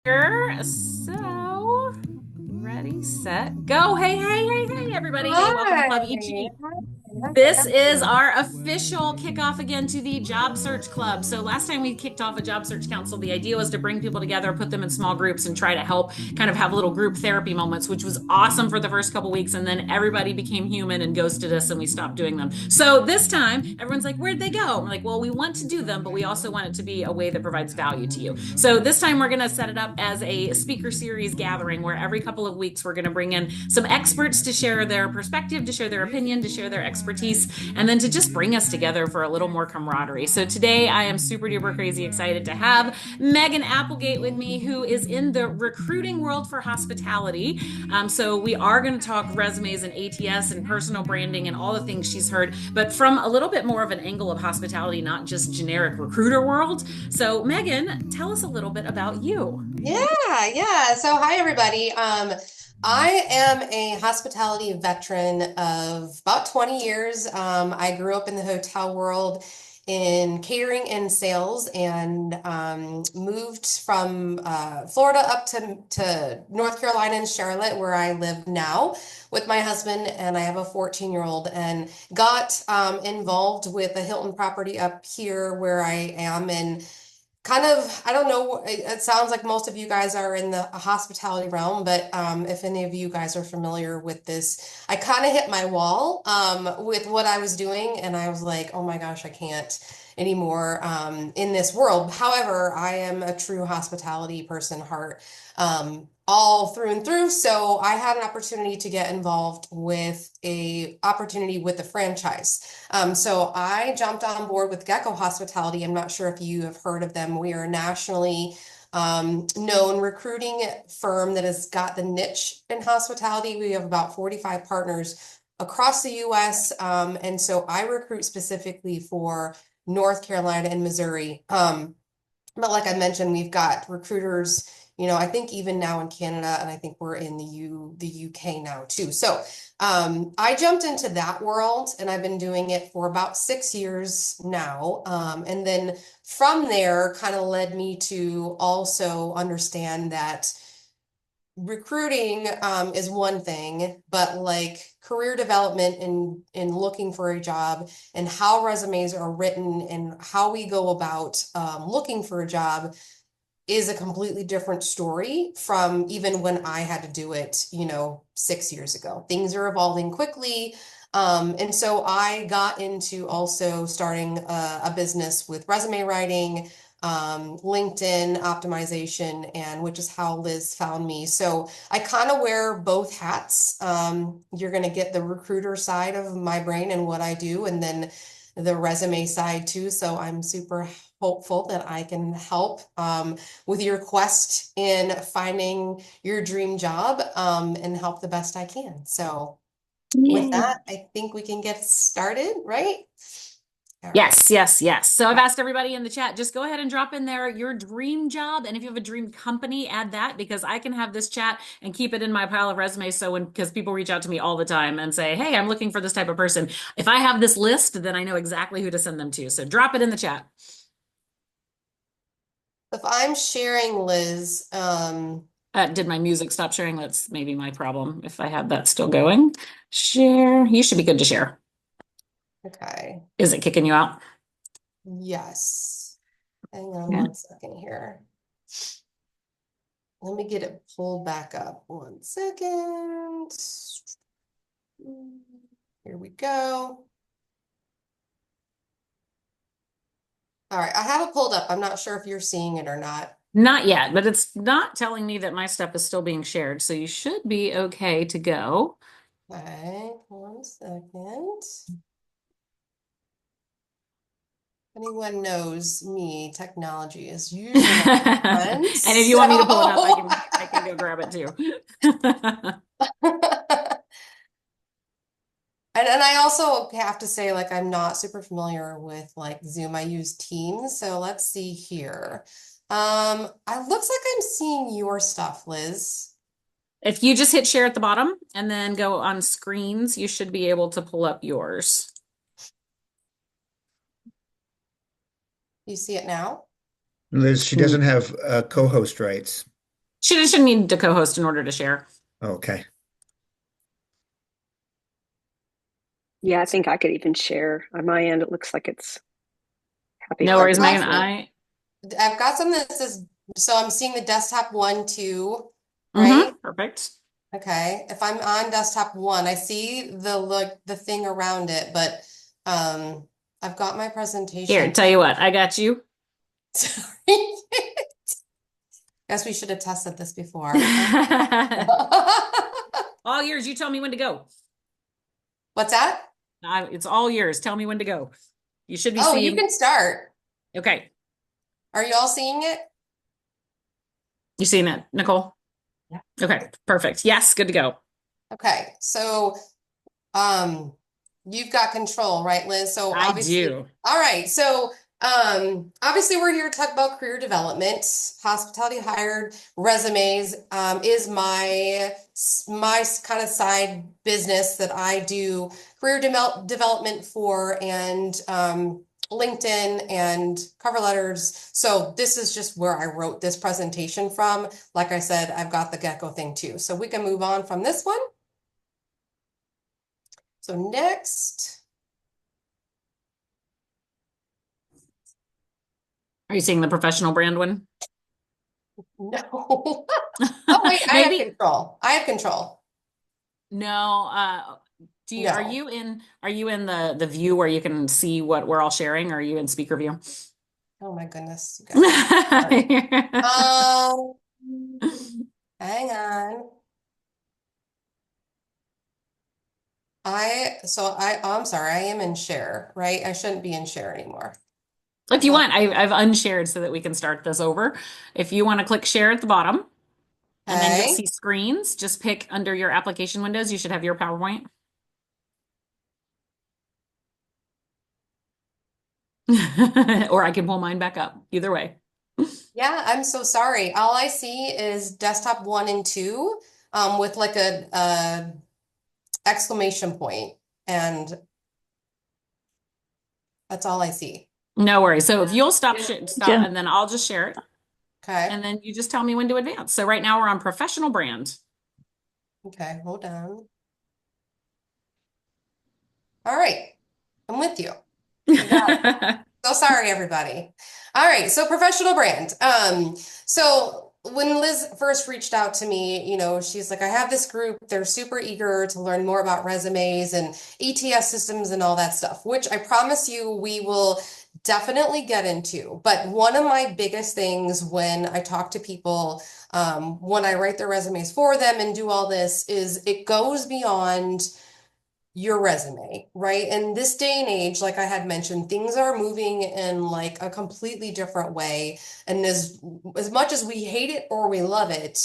So, ready, set, go. Hey, everybody. Hey, welcome to Hi. Club EG. This is our official kickoff again to the Job Search Club. So last time we kicked off a job search council, the idea was to bring people together, put them in small groups, and try to help kind of have little group therapy moments, which was awesome for the first couple weeks. And then everybody became human and ghosted us, and we stopped doing them. So this time, everyone's like, "Where'd they go?" I'm like, "Well, we want to do them, but we also want it to be a way that provides value to you." So this time, we're going to set it up as a speaker series gathering where every couple of weeks we're going to bring in some experts to share their perspective, to share their opinion, to share their expertise, and then to just bring us together for a little more camaraderie. So today I am super duper crazy excited to have Megan Applegate with me, who is in the recruiting world for hospitality. So we are going to talk resumes and ATS and personal branding and all the things she's heard, but from a little bit more of an angle of hospitality, not just generic recruiter world. So Megan, tell us a little bit about you. Yeah. So hi everybody. I am a hospitality veteran of about 20 years. I grew up in the hotel world in catering and sales and moved from Florida up to North Carolina and Charlotte, where I live now with my husband, and I have a 14-year-old, and got involved with a Hilton property up here where I am. And kind of, I don't know, it sounds like most of you guys are in the hospitality realm, but if any of you guys are familiar with this, I kind of hit my wall with what I was doing, and I was like, oh my gosh, I can't anymore in this world. However, I am a true hospitality person, heart, all through and through. So I had an opportunity to get involved with a opportunity with a franchise. So I jumped on board with Gecko Hospitality. I'm not sure if you have heard of them. We are a nationally known recruiting firm that has got the niche in hospitality. We have about 45 partners across the US. And so I recruit specifically for North Carolina and Missouri. But like I mentioned, we've got recruiters, I think even now in Canada, and I think we're in the UK now too. So I jumped into that world, and I've been doing it for about 6 years now. And then from there kind of led me to also understand that recruiting is one thing, but like career development and looking for a job and how resumes are written and how we go about looking for a job is a completely different story from even when I had to do it, 6 years ago. Things are evolving quickly. And so I got into also starting a business with resume writing, LinkedIn optimization, and which is how Liz found me. So I kind of wear both hats. You're going to get the recruiter side of my brain and what I do, and then the resume side too. So I'm super hopeful that I can help with your quest in finding your dream job and help the best I can. So with Yay. that, I think we can get started, right? All right. Yes. So I've asked everybody in the chat, just go ahead and drop in there your dream job. And if you have a dream company, add that because I can have this chat and keep it in my pile of resumes. So because people reach out to me all the time and say, hey, I'm looking for this type of person. If I have this list, then I know exactly who to send them to. So drop it in the chat. If I'm sharing, Liz, Did my music stop sharing? That's maybe my problem if I have that still going. Share. You should be good to share. okay, Is it kicking you out? yes. Hang on Yeah. 1 second here. Let me get it pulled back up. 1 second. Here we go. All right, I have it pulled up. I'm not sure if you're seeing it or not. Not yet, but it's not telling me that my stuff is still being shared. So you should be okay to go. Okay, 1 second. Anyone knows me, technology is usually not my And friend. if you want me to pull it up, I So, can I can go grab it too. and I also have to say, like, I'm not super familiar with like Zoom. I use Teams. So let's see here. It looks like I'm seeing your stuff, Liz. If you just hit share at the bottom and then go on screens, you should be able to pull up yours. You see it now? Liz, she doesn't have co-host rights. She shouldn't need to co-host in order to share. Okay. Yeah, I think I could even share. On my end, it looks like it's happy No I've worries, party. got Megan. some, I've got some that says, so I'm seeing the desktop one, two, right? Perfect. Okay. If I'm on desktop one, I see the thing around it, but I've got my Here, presentation. tell you what, I got you. Sorry. Guess we should have tested this before. All yours. You tell me when to go. What's that? It's all yours. Tell me when to go. You should be Oh, you seeing. can start. Okay. Are you all seeing it? You seeing it, Nicole? Yeah. Okay. Perfect. Yes. Good to go. Okay. So Um, you've got control, right, Liz? So I obviously, do. all right. So obviously we're here to talk about career development. Hospitality hired resumes is my kind of side business that I do career development for, and LinkedIn and cover letters. So this is just where I wrote this presentation from. Like I said, I've got the gecko thing too. So we can move on from this one. So next, Are you seeing the professional brand one? no. Oh wait, I have Maybe. control. I have control. No. No. Are you in the view where you can see what we're all sharing? Or are you in speaker view? Oh my goodness, you guys. Sorry. Um, hang on. I'm sorry, I am in share, right? I shouldn't be in share anymore. If you Uh, want, I've unshared so that we can start this over. If you want to click share at the bottom, and then you'll Okay. see screens. Just pick under your application windows. You should have your PowerPoint. Or I can pull mine back up. Either way. Yeah, I'm so sorry. All I see is desktop one and two, with like a exclamation point, and that's all I see. No worries. So if you'll stop, Yeah. and then I'll just share it. Okay. And then you just tell me when to advance. So right now we're on professional brand. Okay, hold on. All right, I'm with you. We got it. So sorry, everybody. All right, so professional brand. So when Liz first reached out to me, she's like, I have this group. They're super eager to learn more about resumes and ETS systems and all that stuff, which I promise you we will definitely get into. But one of my biggest things when I talk to people, when I write their resumes for them and do all this, is it goes beyond your resume, right? In this day and age, like I had mentioned, things are moving in like a completely different way. And as much as we hate it or we love it,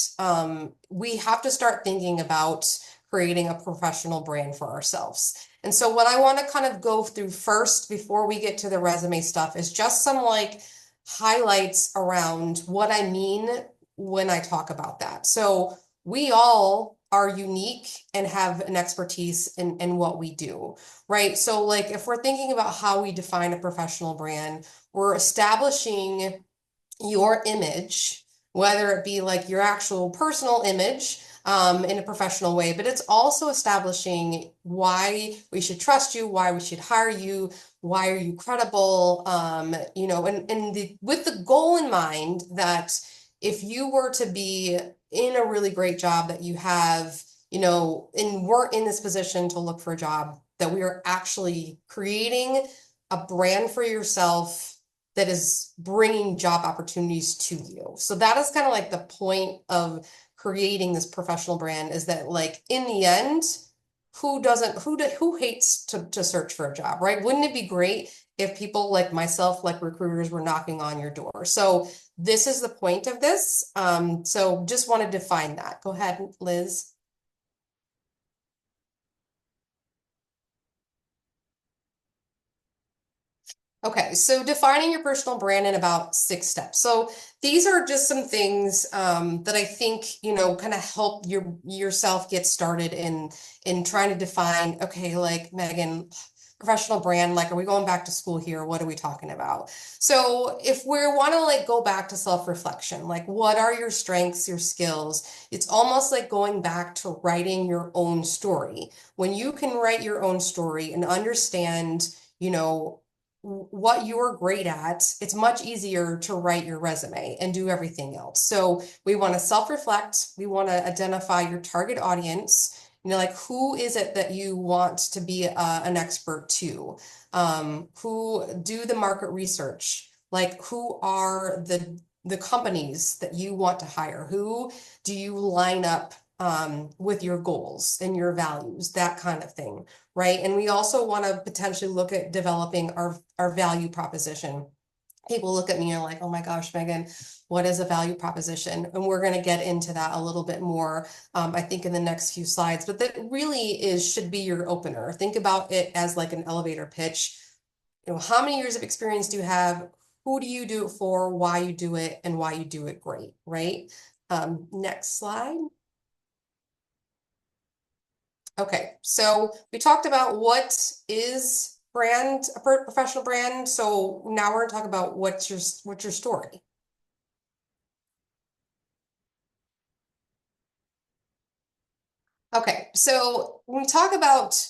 we have to start thinking about creating a professional brand for ourselves. And so what I want to kind of go through first before we get to the resume stuff is just some like highlights around what I mean when I talk about that. So we all are unique and have an expertise in what we do, right? So, like, if we're thinking about how we define a professional brand, we're establishing your image, whether it be like your actual personal image in a professional way, but it's also establishing why we should trust you, why we should hire you, why are you credible, with the goal in mind that if you were to be in a really great job that you have, and we're in this position to look for a job, that we are actually creating a brand for yourself that is bringing job opportunities to you. So that is kind of like the point of creating this professional brand, is that like in the end, who hates to search for a job, right? Wouldn't it be great if people like myself, like recruiters, were knocking on your door? So this is the point of this. So just want to define that. Go ahead, Liz. Okay, so defining your personal brand in about 6 steps. So these are just some things that I think, kind of help yourself get started in trying to define, okay, like Megan, professional brand, like, are we going back to school here? What are we talking about? So if we want to like go back to self-reflection, like what are your strengths, your skills? It's almost like going back to writing your own story. When you can write your own story and understand, you know, what you're great at, it's much easier to write your resume and do everything else. So we want to self-reflect. We want to identify your target audience. You know, like who is it that you want to be an expert to? Who do the market research? Like who are the companies that you want to hire? Who do you line up with your goals and your values, that kind of thing, right? And we also want to potentially look at developing our value proposition. People look at me and are like, oh my gosh, Megan, what is a value proposition? And we're going to get into that a little bit more, I think, in the next few slides. But that really should be your opener. Think about it as like an elevator pitch. You know, how many years of experience do you have? Who do you do it for? Why you do it, and why you do it great, right? Next slide. Okay, so we talked about what is brand, a professional brand. So now we're gonna talk about what's your story. Okay, so when we talk about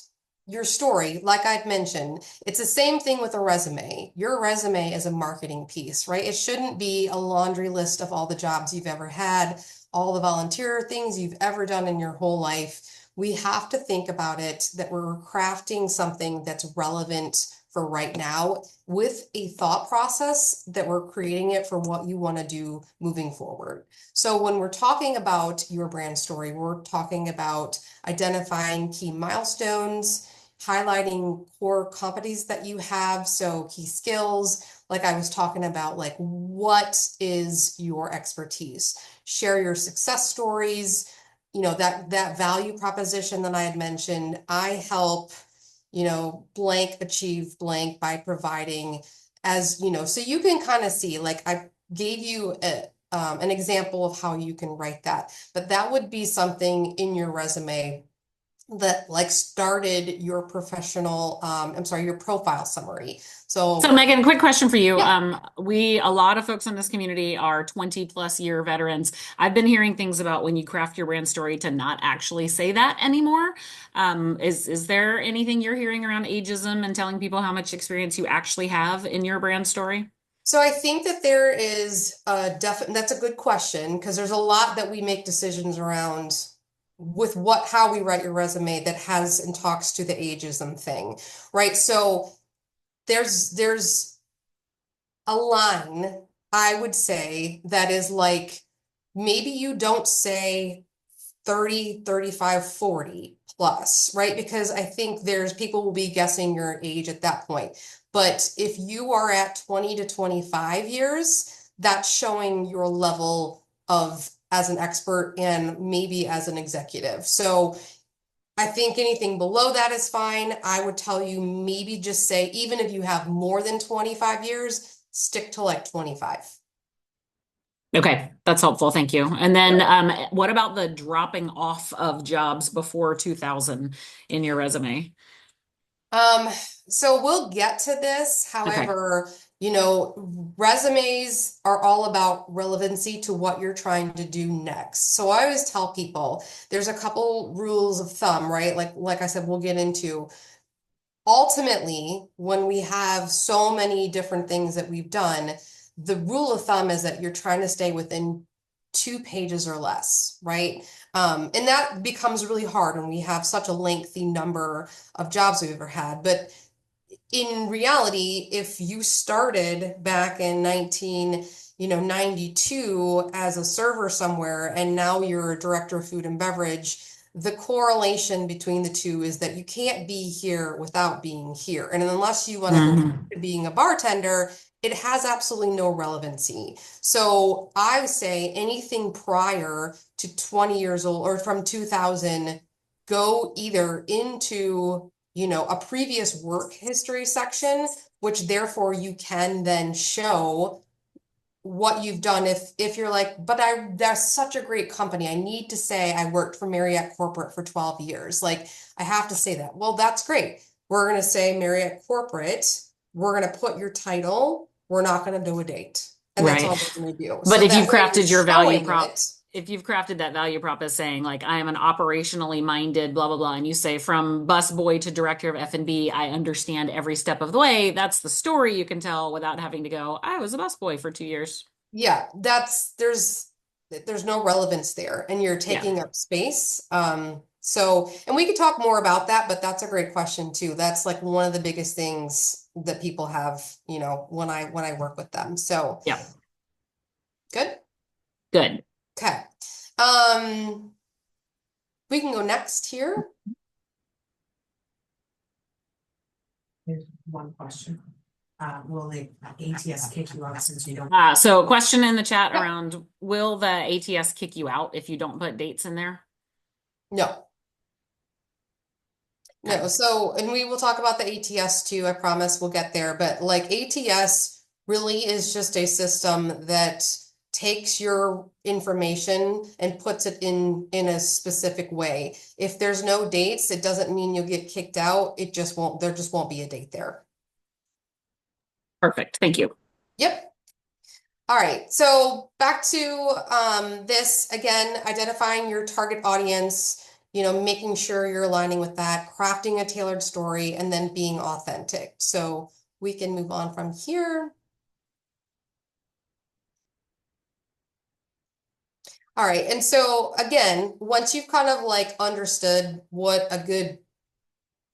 your story, like I'd mentioned, it's the same thing with a resume. Your resume is a marketing piece, right? It shouldn't be a laundry list of all the jobs you've ever had, all the volunteer things you've ever done in your whole life. We have to think about it that we're crafting something that's relevant for right now with a thought process that we're creating it for what you want to do moving forward. So when we're talking about your brand story, we're talking about identifying key milestones, highlighting core competencies that you have, so key skills, like I was talking about, like what is your expertise? Share your success stories, you know, that value proposition that I had mentioned. I help, you know, blank achieve blank by providing, as you know, so you can kind of see, like I gave you an example of how you can write that, but that would be something in your resume that like started your professional, I'm sorry, your profile summary. So So Megan, quick question for you. yeah. A lot of folks in this community are 20 plus year veterans. I've been hearing things about when you craft your brand story to not actually say that anymore. Is there anything you're hearing around ageism and telling people how much experience you actually have in your brand story? So I think that there is a that's a good question, because there's a lot that we make decisions around with how we write your resume that has and talks to the ageism thing, right? So there's a line, I would say, that is like, maybe you don't say 30, 35, 40 plus, right? Because I think there's people will be guessing your age at that point. But if you are at 20 to 25 years, that's showing your level of as an expert and maybe as an executive. So I think anything below that is fine. I would tell you maybe just say, even if you have more than 25 years, stick to like 25. Okay, that's helpful. Thank you. And then what about the dropping off of jobs before 2000 in your resume? Um, so we'll get to this. Okay. However, you know, resumes are all about relevancy to what you're trying to do next. So I always tell people there's a couple rules of thumb, right? Like I said, we'll get into. Ultimately, when we have so many different things that we've done, the rule of thumb is that you're trying to stay within 2 pages or less, right? And that becomes really hard when we have such a lengthy number of jobs we've ever had. But in reality, if you started back in 92 as a server somewhere, and now you're a director of food and beverage, the correlation between the two is that you can't be here without being here. And unless you want to go Mhm. to being a bartender, it has absolutely no relevancy. So I would say anything prior to 20 years old or from 2000, go either into, you know, a previous work history section, which therefore you can then show what you've done. If you're like, but that's such a great company, I need to say I worked for Marriott Corporate for 12 years. Like, I have to say that. Well, that's great. we're going to say Marriott Corporate. We're going to put your title. We're not going to do a date. And that's all Right. we're going to do. But So if that you've way you're crafted your value showing prop, it. if you've crafted that value prop as saying like I am an operationally minded blah blah blah, and you say from bus boy to director of F&B, I understand every step of the way, that's the story you can tell without having to go, I was a bus boy for 2 years. Yeah, there's no relevance there, and you're Yeah. taking up space. So, and we could talk more about that, but that's a great question too. That's like one of the biggest things that people have, when I work with them. So Yeah. good. Good. Okay. We can go next here. There's one question. Will the ATS kick you out since you don't? So a question in the chat Yeah. around, will the ATS kick you out if you don't put dates in there? No. No, so, and we will talk about the ATS too, I promise we'll get there, but like ATS really is just a system that takes your information and puts it in a specific way. If there's no dates, it doesn't mean you'll get kicked out. There just won't be a date there. Perfect. Thank you. Yep. All right, so back to this again, identifying your target audience, making sure you're aligning with that, crafting a tailored story, and then being authentic. So we can move on from here. All right, and so again, once you've kind of like understood what a good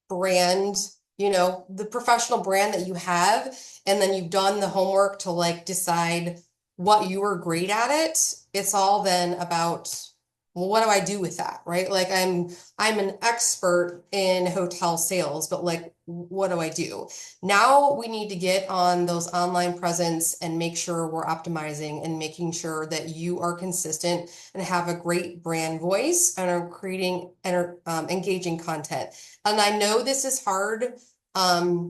brand, the professional brand that you have, and then you've done the homework to like decide what you are great at it's all then about, well, what do I do with that, right? Like I'm an expert in hotel sales, but like what do I do? Now we need to get on those online presence and make sure we're optimizing and making sure that you are consistent and have a great brand voice and are creating engaging content. And I know this is hard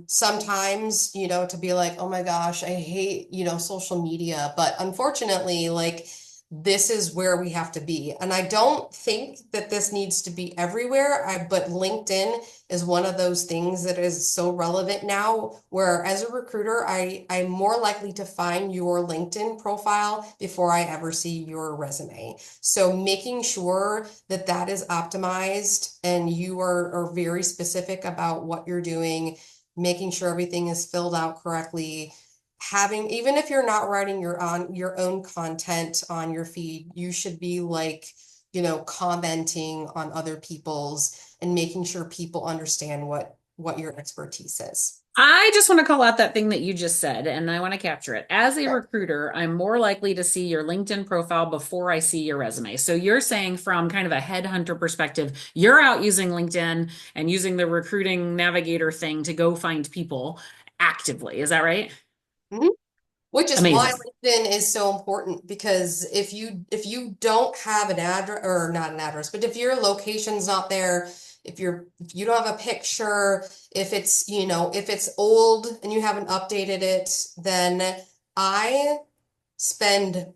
sometimes, to be like, oh my gosh, I hate, social media, but unfortunately, like this is where we have to be. And I don't think that this needs to be everywhere. But LinkedIn is one of those things that is so relevant now, where as a recruiter, I'm more likely to find your LinkedIn profile before I ever see your resume. So making sure that that is optimized and you are very specific about what you're doing, making sure everything is filled out correctly. Even if you're not writing your own content on your feed, you should be like, commenting on other people's and making sure people understand what your expertise is. I just want to call out that thing that you just said, and I want to capture it. As a Sure. recruiter, I'm more likely to see your LinkedIn profile before I see your resume. So you're saying from kind of a headhunter perspective, you're out using LinkedIn and using the recruiting navigator thing to go find people actively. Is that right? Mhm. Which is why Amazing. LinkedIn is so important, because if you don't have an address, or not an address, but if your location's not there, if you don't have a picture, if it's old and you haven't updated it, then I spend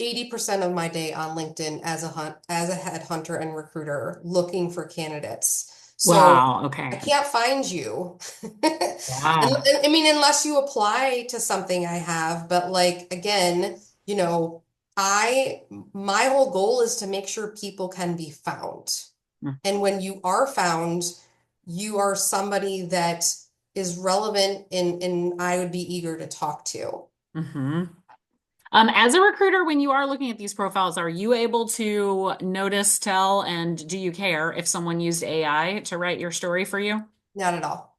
80% of my day on LinkedIn as a headhunter and recruiter looking for candidates. So Wow. I Okay. can't find you. Yeah. I mean, unless you apply to something I have, but like again, my whole goal is to make sure people can be found. And when you are found, you are somebody that is relevant and I would be eager to talk to. Mm-hmm. As a recruiter, when you are looking at these profiles, are you able to notice, tell, and do you care if someone used AI to write your story for you? Not at all.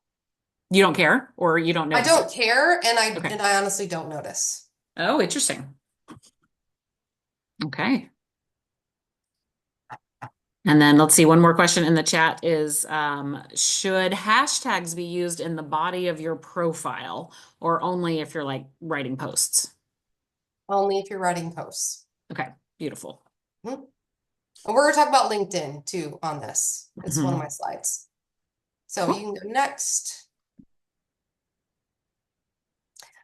You don't care, or you don't I notice don't it? care, and Okay. I honestly don't notice. Oh, interesting. Okay. And then let's see, one more question in the chat is, should hashtags be used in the body of your profile or only if you're like writing posts? Only if you're writing posts. Okay, beautiful. Mhm. And we're gonna talk about LinkedIn too on this. It's one of Mhm. my slides. So you can go next.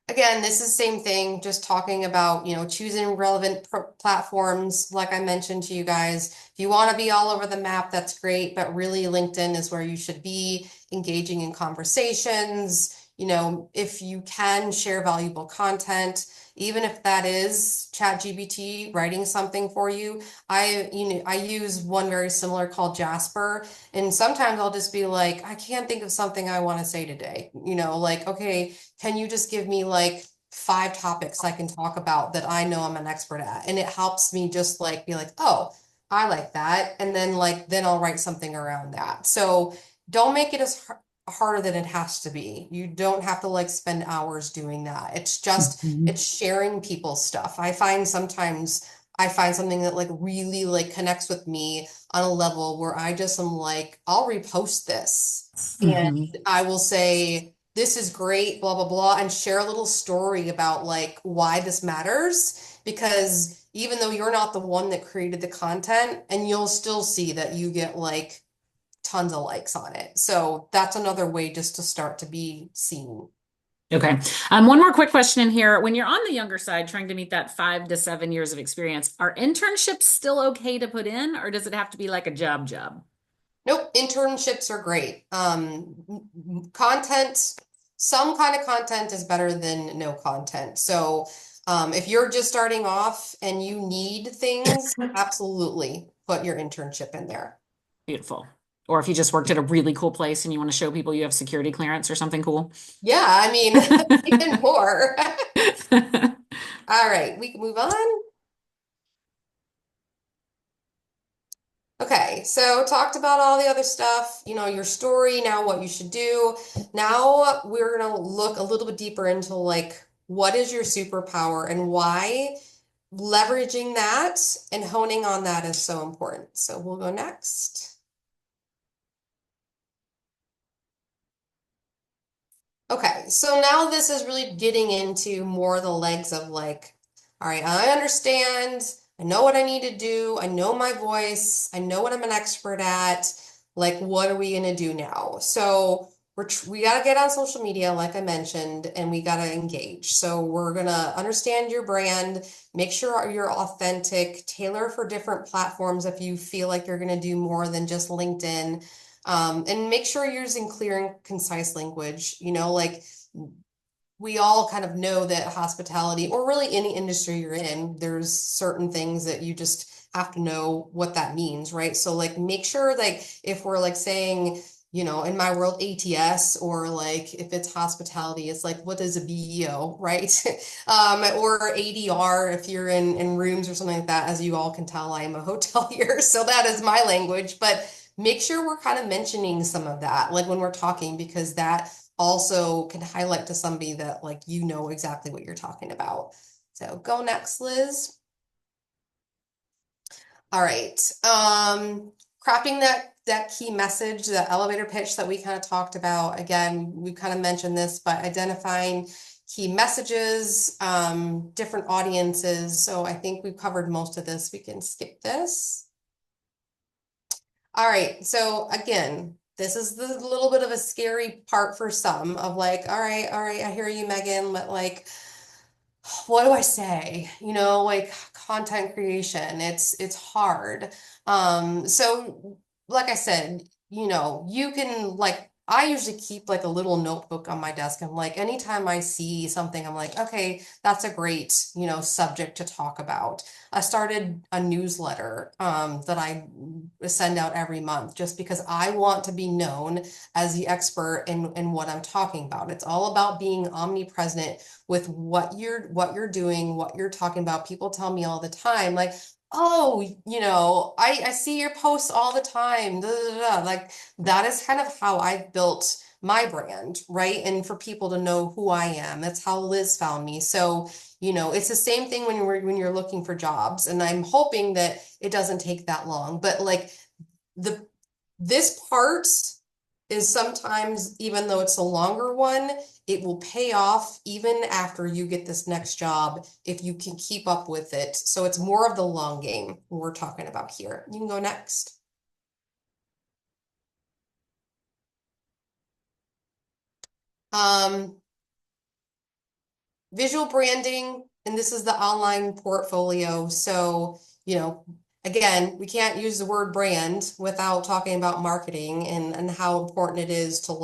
Again, this is the same thing, just talking about, choosing relevant platforms. Like I mentioned to you guys, if you want to be all over the map, that's great, but really LinkedIn is where you should be engaging in conversations. If you can share valuable content, even if that is ChatGPT writing something for you. I use one very similar called Jasper, and sometimes I'll just be like, I can't think of something I want to say today. Like, okay, can you just give me like 5 topics I can talk about that I know I'm an expert at? And it helps me just like be like, oh, I like that. And then I'll write something around that. So don't make it as harder than it has to be. You don't have to like spend hours doing that. Mhm. It's sharing people's stuff. I find sometimes I find something that like really like connects with me on a level where I just am like, I'll repost this and Mhm. I will say, this is great, blah, blah, blah, and share a little story about like why this matters. Because even though you're not the one that created the content, and you'll still see that you get like tons of likes on it. So that's another way just to start to be seen. Okay. One more quick question in here. When you're on the younger side, trying to meet that 5 to 7 years of experience, are internships still okay to put in, or does it have to be like a job? Nope, internships are great. Content, some kind of content is better than no content. So, if you're just starting off and you need things, absolutely put your internship in there. Beautiful. Or if you just worked at a really cool place and you want to show people you have security clearance or something cool. Yeah, I mean, even more. All right, we can move on. Okay, so talked about all the other stuff, your story, now what you should do. Now we're gonna look a little bit deeper into like what is your superpower and why leveraging that and honing on that is so important. So we'll go next. Okay, so now this is really getting into more the legs of like, all right, I understand, I know what I need to do, I know my voice, I know what I'm an expert at. Like, what are we gonna do now? So we gotta get on social media, like I mentioned, and we gotta engage. So we're gonna understand your brand, make sure you're authentic, tailor for different platforms if you feel like you're gonna do more than just LinkedIn. And make sure you're using clear and concise language. Like we all kind of know that hospitality, or really any industry you're in, there's certain things that you just have to know what that means, right? So like make sure like if we're like saying, in my world ATS, or like if it's hospitality, it's like what is a BEO, right? Or ADR if you're in rooms or something like that. As you all can tell, I am a hotelier, so that is my language. But make sure we're kind of mentioning some of that, like when we're talking, because that also can highlight to somebody that like exactly what you're talking about. So go next, Liz. All right. Crafting that key message, the elevator pitch that we kind of talked about. Again, we kind of mentioned this, but identifying key messages, different audiences. So I think we've covered most of this. We can skip this. All right. So again, this is the little bit of a scary part for some of like, all right, I hear you, Megan, but like, what do I say? Like content creation, it's hard. So like I said, you can like I usually keep like a little notebook on my desk. I'm like, anytime I see something, I'm like, okay, that's a great, subject to talk about. I started a newsletter that I send out every month just because I want to be known as the expert in what I'm talking about. It's all about being omnipresent with what you're doing, what you're talking about. People tell me all the time, like, oh, I see your posts all the time. Da, da, da, da. Like that is kind of how I built my brand, right? And for people to know who I am. That's how Liz found me. So, it's the same thing when you're looking for jobs. And I'm hoping that it doesn't take that long. But like the this part is sometimes, even though it's a longer one, it will pay off even after you get this next job if you can keep up with it. So it's more of the long game we're talking about here. You can go next. Um, visual branding, and this is the online portfolio. So, again, we can't use the word brand without talking about marketing and how important it is to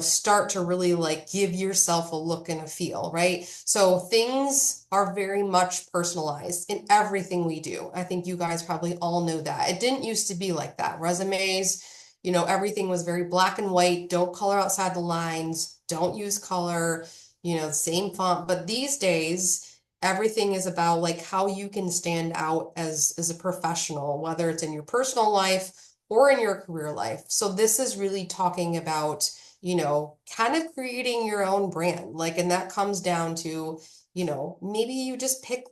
start to really give yourself a look and a feel, right? So things are very much personalized in everything we do. I think you guys probably all know that. It didn't used to be like that. Resumes, everything was very black and white. Don't color outside the lines. Don't use color, the same font. But these days, everything is about how you can stand out as a professional, whether it's in your personal life or in your career life. So this is really talking about kind of creating your own brand. And that comes down to, maybe you just pick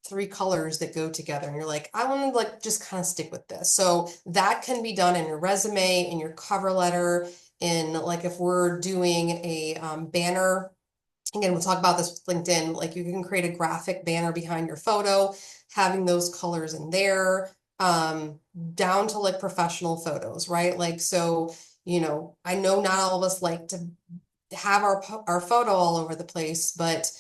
3 colors that go together and you're like, I want to just kind of stick with this. So that can be done in your resume, in your cover letter, in if we're doing a banner. Again, we'll talk about this with LinkedIn. You can create a graphic banner behind your photo, having those colors in there, down to professional photos, right? So, I know not all of us like to have our photo all over the place, but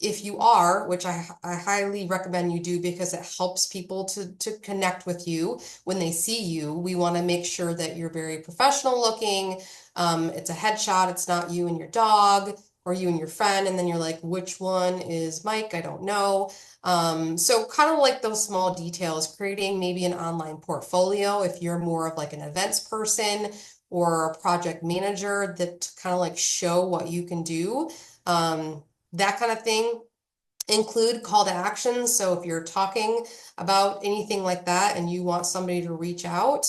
if you are, which I highly recommend you do because it helps people to connect with you when they see you. We want to make sure that you're very professional looking. It's a headshot. It's not you and your dog or you and your friend. And then you're like, which one is Mike? I don't know. So kind of those small details, creating maybe an online portfolio if you're more of an events person or a project manager that kind of show what you can do. That kind of thing. Include call to action. So if you're talking about anything like that and you want somebody to reach out,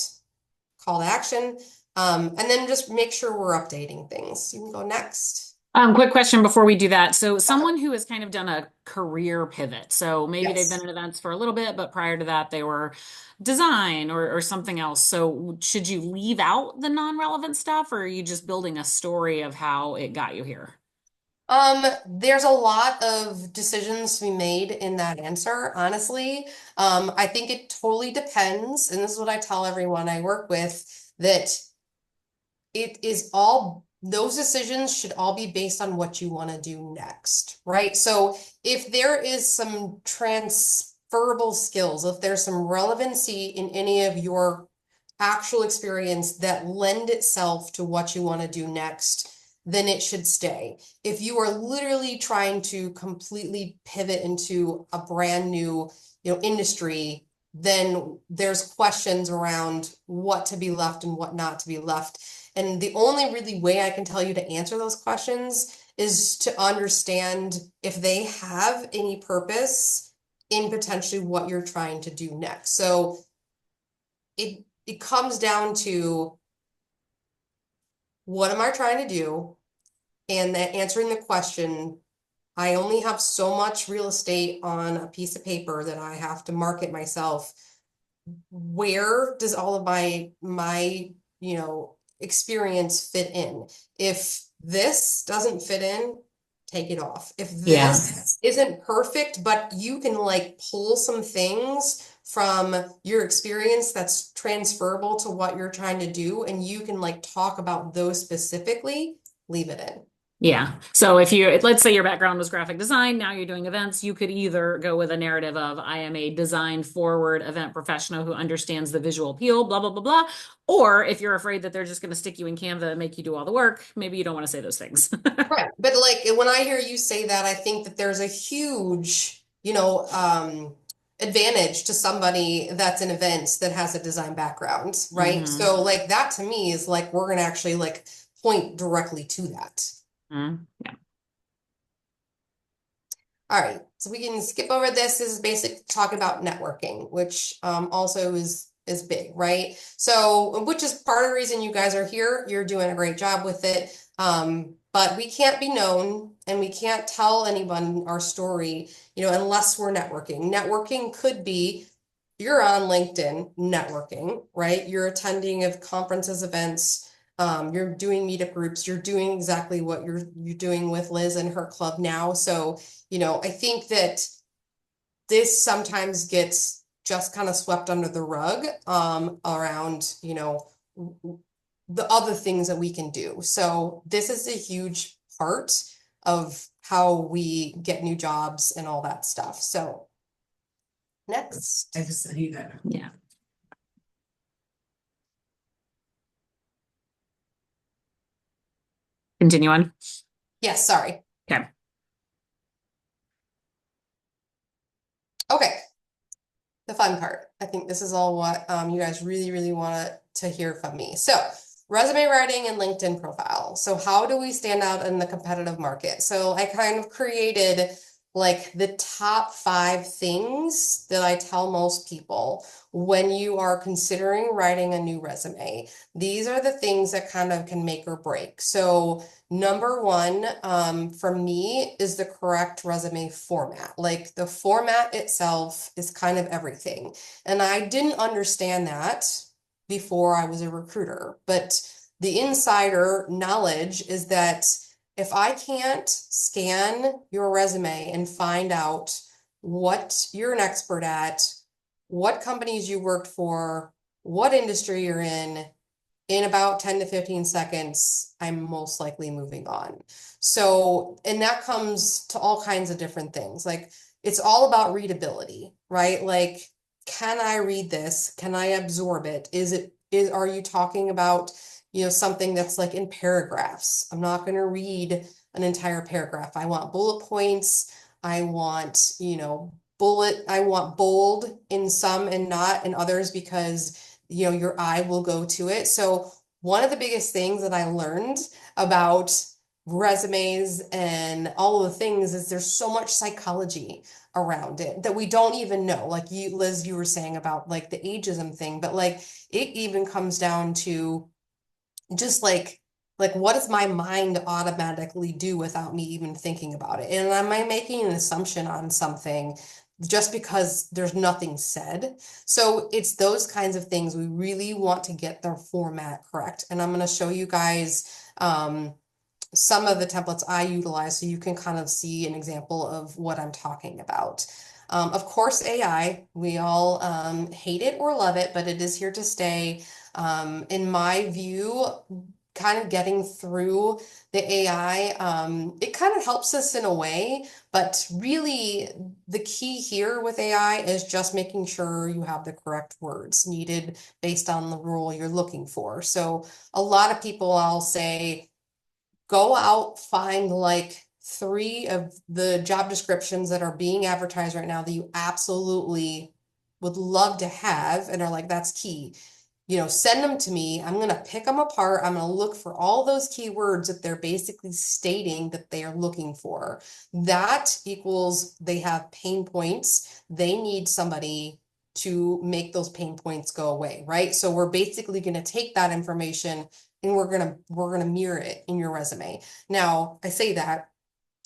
call to action. And then just make sure we're updating things. You can go next. Quick question before we do that. So someone who has kind of done a career pivot. So maybe they've been Yes. in events for a little bit, but prior to that, they were design or something else. So should you leave out the non-relevant stuff, or are you just building a story of how it got you here? There's a lot of decisions to be made in that answer, honestly. I think it totally depends, and this is what I tell everyone I work with, that it is all those decisions should all be based on what you want to do next, right? So if there is some transferable skills, if there's some relevancy in any of your actual experience that lend itself to what you want to do next, then it should stay. If you are literally trying to completely pivot into a brand new, industry, then there's questions around what to be left and what not to be left. And the only really way I can tell you to answer those questions is to understand if they have any purpose in potentially what you're trying to do next. So it comes down to, what am I trying to do? And that answering the question, I only have so much real estate on a piece of paper that I have to market myself. Where does all of my experience fit in? If this doesn't fit in, take it off. If this isn't perfect, but you can pull some things from your experience that's transferable to what you're trying to do, and you can talk about those specifically, leave it in. Yeah. So let's say your background was graphic design, now you're doing events, you could either go with a narrative of, I am a design forward event professional who understands the visual appeal, blah, blah, blah, blah. Or if you're afraid that they're just going to stick you in Canva and make you do all the work, maybe you don't want to say those things. Right. But when I hear you say that, I think that there's a huge, advantage to somebody that's in events that has a design background, right? So that to me is we're going to actually point directly to that. Yeah. All right, so we can skip over this. This is basic talk about networking, which also is big, right? So, which is part of the reason you guys are here. You're doing a great job with it. But we can't be known and we can't tell anyone our story, unless we're networking. Networking could be you're on LinkedIn networking, right? You're attending of conferences, events, you're doing meetup groups, you're doing exactly what you're doing with Liz and her club now. So, I think that this sometimes gets just kind of swept under the rug around, the other things that we can do. So this is a huge part of how we get new jobs and all that stuff. So next. I just need that. Yeah. Continue on. Yes, sorry. Okay. Okay. The fun part. I think this is all what you guys really, really want to hear from me. So resume writing and LinkedIn profile. So how do we stand out in the competitive market? So I kind of created like the top 5 things that I tell most people when you are considering writing a new resume. These are the things that kind of can make or break. So number 1, for me, is the correct resume format. Like the format itself is kind of everything. And I didn't understand that before I was a recruiter, but the insider knowledge is that if I can't scan your resume and find out what you're an expert at, what companies you worked for, what industry you're in about 10 to 15 seconds, I'm most likely moving on. So, and that comes to all kinds of different things. Like it's all about readability, right? Like, can I read this? Can I absorb it? Are you talking about, something that's like in paragraphs? I'm not going to read an entire paragraph. I want bullet points. I want, I want bold in some and not in others because your eye will go to it. So one of the biggest things that I learned about resumes and all of the things is there's so much psychology around it that we don't even know. Like Liz, you were saying about like the ageism thing, but like it even comes down to just like what does my mind automatically do without me even thinking about it? And am I making an assumption on something just because there's nothing said? So it's those kinds of things we really want to get the format correct. And I'm going to show you guys some of the templates I utilize so you can kind of see an example of what I'm talking about. Of course, AI, we all hate it or love it, but it is here to stay. In my view, kind of getting through the AI, it kind of helps us in a way, but really the key here with AI is just making sure you have the correct words needed based on the role you're looking for. So a lot of people, I'll say, go out, find like 3 of the job descriptions that are being advertised right now that you absolutely would love to have and are like, that's key. Send them to me. I'm going to pick them apart. I'm going to look for all those keywords that they're basically stating that they are looking for. That equals they have pain points. They need somebody to make those pain points go away, right? So we're basically going to take that information and we're going to mirror it in your resume. Now, I say that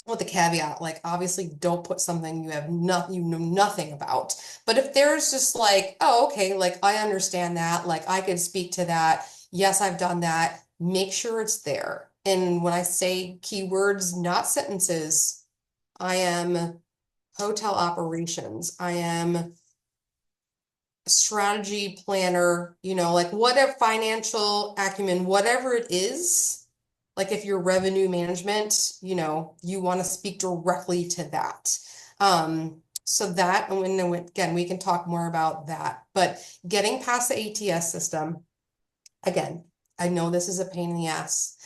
with the caveat, like obviously don't put something you know nothing about. But if there's just like, oh, okay, like I understand that, like I could speak to that. Yes, I've done that. Make sure it's there. And when I say keywords, not sentences, I am hotel operations. I am strategy planner, like whatever financial acumen, whatever it is, like if you're revenue management, you want to speak directly to that. So that, and then again, we can talk more about that, but getting past the ATS system, again, I know this is a pain in the ass.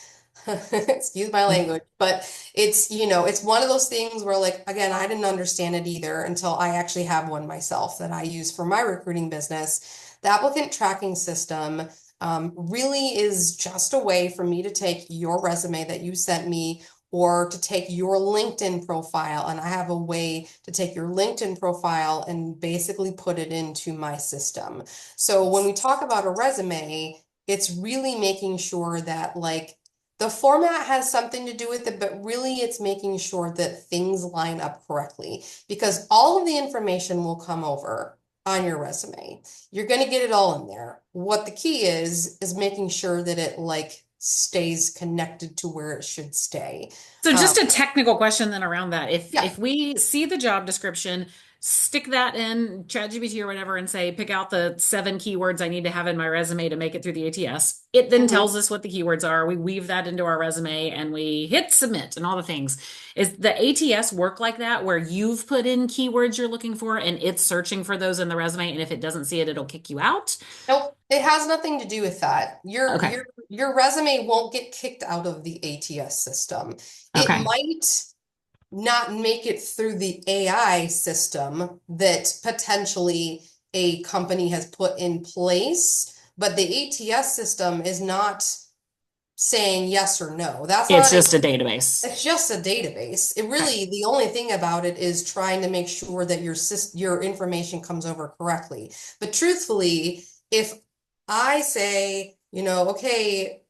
Excuse my language, but it's one of those things where like, again, I didn't understand it either until I actually have one myself that I use for my recruiting business. The applicant tracking system really is just a way for me to take your resume that you sent me or to take your LinkedIn profile. And I have a way to take your LinkedIn profile and basically put it into my system. So when we talk about a resume, it's really making sure that like the format has something to do with it, but really it's making sure that things line up correctly because all of the information will come over on your resume. You're going to get it all in there. What the key is making sure that it like stays connected to where it should stay. So just a technical question then around that. Yeah. If we see the job description, stick that in ChatGPT or whatever and say, pick out the 7 keywords I need to have in my resume to make it through the ATS. It then Mhm. tells us what the keywords are. We weave that into our resume and we hit submit and all the things. Is the ATS work like that where you've put in keywords you're looking for and it's searching for those in the resume? And if it doesn't see it, it'll kick you out? Nope, it has nothing to do with that. Your Okay. your your resume won't get kicked out of the ATS system. It Okay. might not make it through the AI system that potentially a company has put in place, but the ATS system is not saying yes or no. That's It's not just a database. it's just a database. It Okay. really, the only thing about it is trying to make sure that your information comes over correctly. But truthfully, if I say, okay,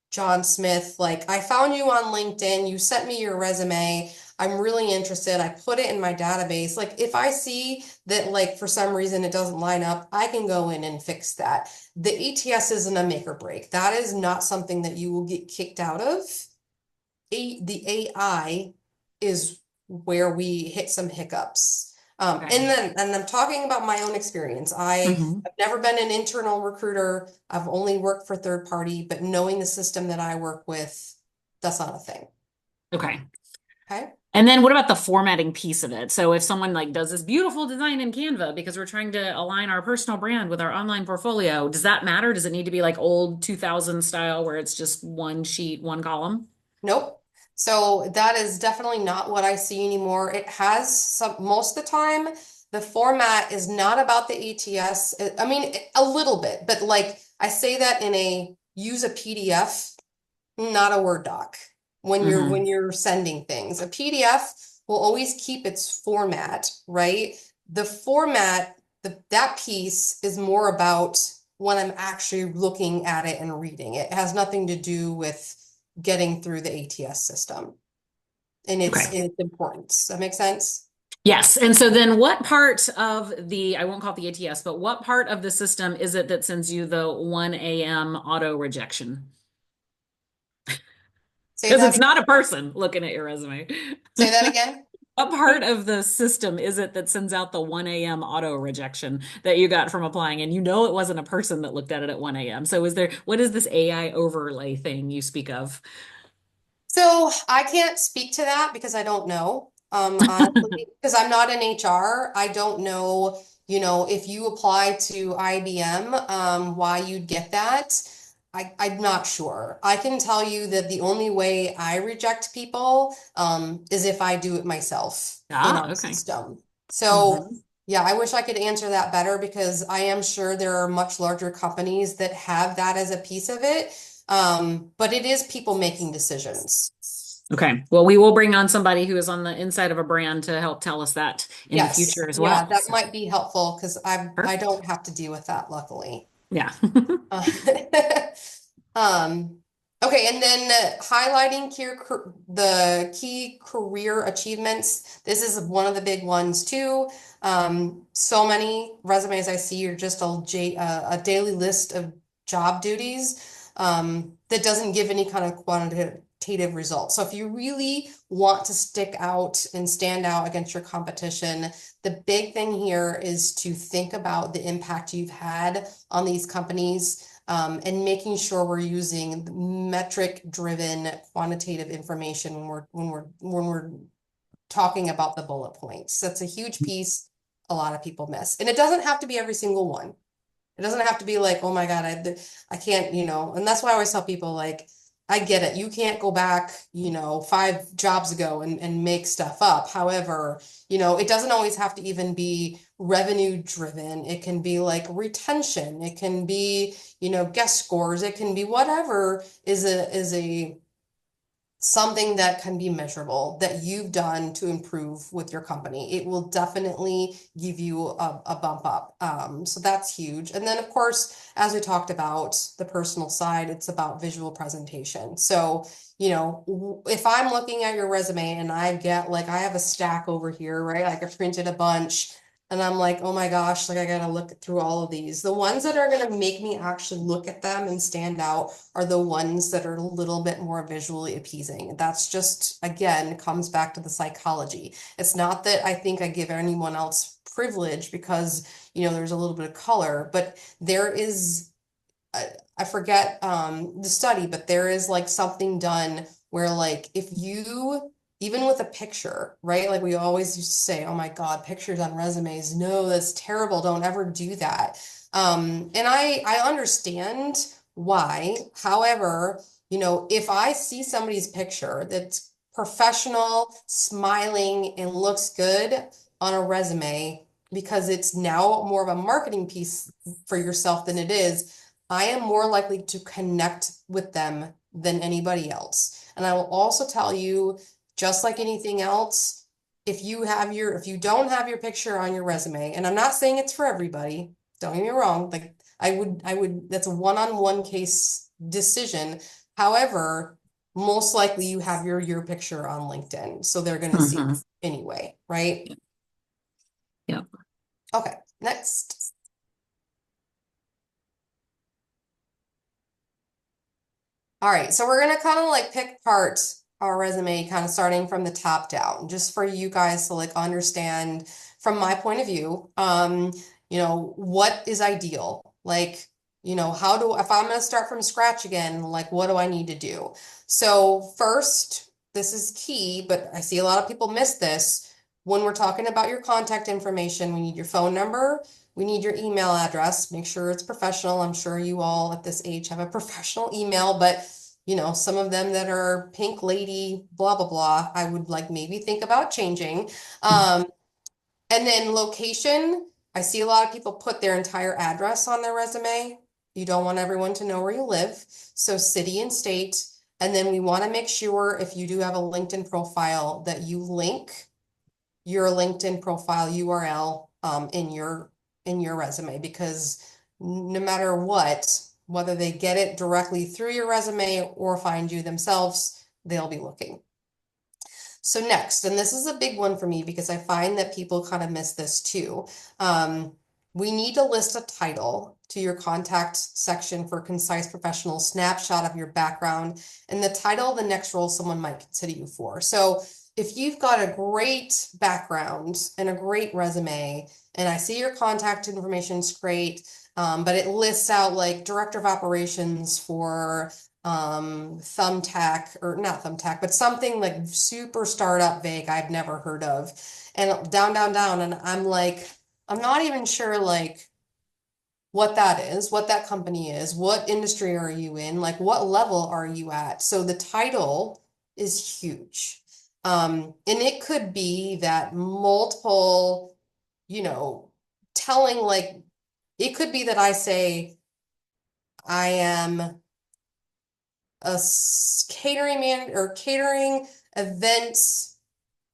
John Smith, like I found you on LinkedIn, you sent me your resume. I'm really interested. I put it in my database. Like if I see that like for some reason it doesn't line up, I can go in and fix that. The ETS isn't a make or break. That is not something that you will get kicked out of. The AI is where we hit some hiccups. Okay. And I'm talking about my own experience. I Mhm. have never been an internal recruiter. I've only worked for third party, but knowing the system that I work with, that's not a thing. Okay. Okay. And then what about the formatting piece of it? So if someone like does this beautiful design in Canva because we're trying to align our personal brand with our online portfolio, does that matter? Does it need to be like old 2000 style where it's just one sheet, one column? Nope. So that is definitely not what I see anymore. It has most of the time, the format is not about the ATS. I mean, a little bit, but like I say that in a use a PDF, not a Word doc. When Hmm. you're sending things, a PDF will always keep its format, right? The format, that piece is more about when I'm actually looking at it and reading it. It has nothing to do with getting through the ATS system and Okay. its importance. Does that make sense? Yes. And so then what part of I won't call it the ATS, but what part of the system is it that sends you the 1 a.m. auto rejection? Say Because that it's again. not a person looking at your resume. Say that again. What part of the system is it that sends out the 1 a.m. auto rejection that you got from applying? And you know it wasn't a person that looked at it at 1 a.m. So what is this AI overlay thing you speak of? So I can't speak to that because I don't know. Honestly, because I'm not in HR. I don't know, if you apply to IBM, why you'd get that. I'm not sure. I can tell you that the only way I reject people, is if I do it myself in Ah, our okay. system. So Hmm. yeah, I wish I could answer that better because I am sure there are much larger companies that have that as a piece of it. But it is people making decisions. Okay. Well, we will bring on somebody who is on the inside of a brand to help tell us that in the Yes, future as yeah, well. that So might be helpful because I perfect. don't have to deal with that, luckily. Yeah. Uh, Um, okay, and then highlighting the key career achievements. This is one of the big ones too. So many resumes I see are just a daily list of job duties that doesn't give any kind of quantitative results. So if you really want to stick out and stand out against your competition, the big thing here is to think about the impact you've had on these companies, and making sure we're using metric-driven quantitative information when we're talking about the bullet points. That's a huge piece a lot of people miss. And it doesn't have to be every single one. It doesn't have to be like, oh my God, I can't, and that's why I always tell people like, I get it. You can't go back, 5 jobs ago and make stuff up. However, it doesn't always have to even be revenue driven. It can be like retention. It can be, guest scores. It can be whatever is a something that can be measurable that you've done to improve with your company. It will definitely give you a bump up. So that's huge. And then, of course, as we talked about the personal side, it's about visual presentation. So, if I'm looking at your resume and I get like, I have a stack over here, right? Like I printed a bunch. And I'm like, oh my gosh, like I gotta look through all of these. The ones that are gonna make me actually look at them and stand out are the ones that are a little bit more visually appeasing. That's just, again, comes back to the psychology. It's not that I think I give anyone else privilege because, there's a little bit of color, but there is I forget the study, but there is like something done where like if you even with a picture, right? Like we always used to say, oh my God, pictures on resumes. No, that's terrible. Don't ever do that. And I understand why. However, if I see somebody's picture that's professional, smiling, and looks good on a resume, because it's now more of a marketing piece for yourself than it is, I am more likely to connect with them than anybody else. And I will also tell you, just like anything else, if you don't have your picture on your resume, and I'm not saying it's for everybody, don't get me wrong, like I would, that's a one-on-one case decision. However, most likely you have your picture on LinkedIn, so they're going to see it anyway, right? Yeah. Okay, next. All right, so we're gonna kind of like pick apart our resume, kind of starting from the top down, just for you guys to like understand from my point of view, what is ideal? Like, if I'm gonna start from scratch again, like what do I need to do? So first, this is key, but I see a lot of people miss this. When we're talking about your contact information, we need your phone number, we need your email address. Make sure it's professional. I'm sure you all at this age have a professional email, but some of them that are pink lady, blah, blah, blah, I would like maybe think about changing. And then location. I see a lot of people put their entire address on their resume. You don't want everyone to know where you live. So city and state. And then we want to make sure if you do have a LinkedIn profile that you link your LinkedIn profile URL in your resume, because no matter what, whether they get it directly through your resume or find you themselves, they'll be looking. So next, and this is a big one for me because I find that people kind of miss this too. We need to list a title to your contact section for concise professional snapshot of your background and the title of the next role someone might consider you for. So if you've got a great background and a great resume, and I see your contact information is great, but it lists out like director of operations for Thumbtack, or not Thumbtack, but something like super startup vague I've never heard of, and down, down, down, and I'm like, I'm not even sure like what that is, what that company is, what industry are you in, like what level are you at? So the title is huge. And it could be that multiple, telling like, it could be that I say I am a catering man or catering events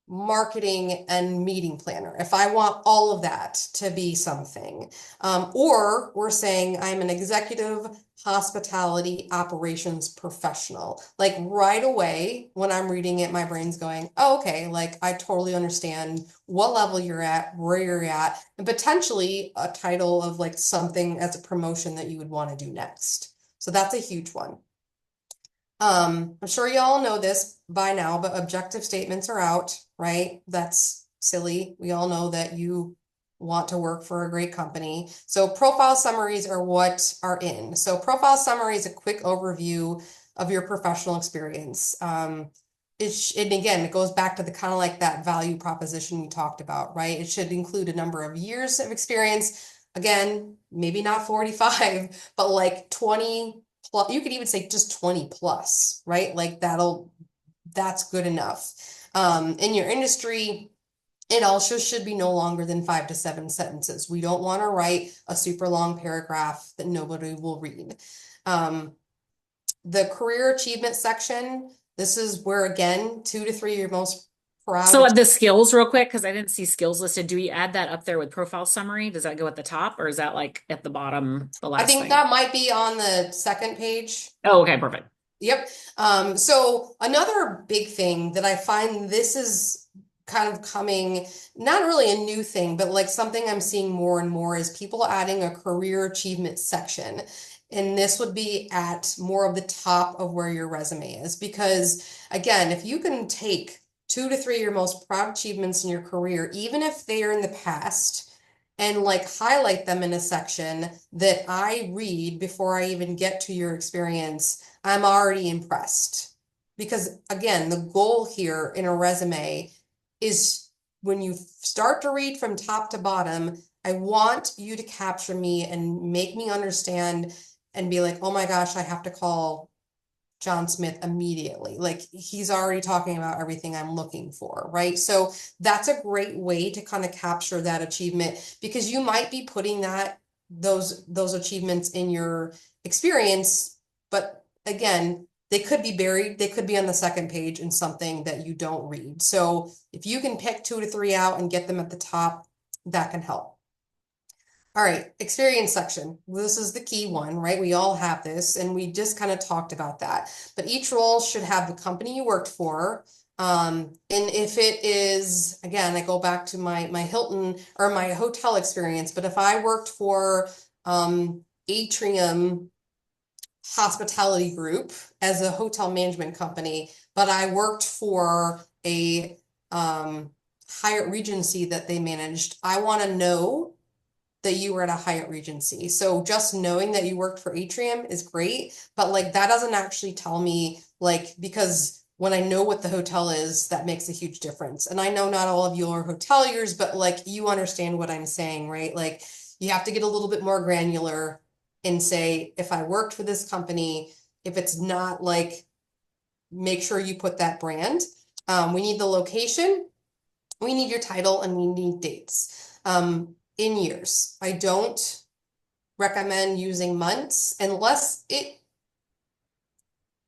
marketing and meeting planner, if I want all of that to be something. Or we're saying I'm an executive hospitality operations professional. Like right away, when I'm reading it, my brain's going, oh, okay, like I totally understand what level you're at, where you're at, and potentially a title of like something as a promotion that you would want to do next. So that's a huge one. I'm sure y'all know this by now, but objective statements are out, right? That's silly. We all know that you want to work for a great company. So profile summaries are what are in. So profile summary is a quick overview of your professional experience. And again, it goes back to the kind of like that value proposition we talked about, right? It should include a number of years of experience. Again, maybe not 45, but like 20 plus. You could even say just 20 plus, right? Like that's good enough. In your industry, it also should be no longer than 5 to 7 sentences. We don't want to write a super long paragraph that nobody will read. The career achievement section, this is where, again, 2 to 3 your most proud. So the skills real quick, because I didn't see skills listed. Do we add that up there with profile summary? Does that go at the top or is that like at the bottom, the last I think thing? that might be on the second page. Oh, okay, perfect. Yep. So another big thing that I find, this is kind of coming, not really a new thing, but like something I'm seeing more and more is people adding a career achievement section. And this would be at more of the top of where your resume is. Because again, if you can take 2 to 3 your most proud achievements in your career, even if they are in the past, and like highlight them in a section that I read before I even get to your experience, I'm already impressed. Because again, the goal here in a resume is when you start to read from top to bottom, I want you to capture me and make me understand and be like, oh my gosh, I have to call John Smith immediately. Like he's already talking about everything I'm looking for, right? So that's a great way to kind of capture that achievement because you might be putting those achievements in your experience, but again, they could be buried, they could be on the second page in something that you don't read. So if you can pick 2 to 3 out and get them at the top, that can help. All right, experience section. This is the key one, right? We all have this, and we just kind of talked about that. But each role should have the company you worked for. And if it is, again, I go back to my Hilton or my hotel experience, but if I worked for Atrium Hospitality Group as a hotel management company, but I worked for a Hyatt Regency that they managed, I want to know that you were at a Hyatt Regency. So just knowing that you worked for Atrium is great, but like that doesn't actually tell me like, because when I know what the hotel is, that makes a huge difference. And I know not all of you are hoteliers, but like you understand what I'm saying, right? Like you have to get a little bit more granular and say, if I worked for this company, if it's not like, make sure you put that brand. We need the location, we need your title, and we need dates. In years. I don't recommend using months unless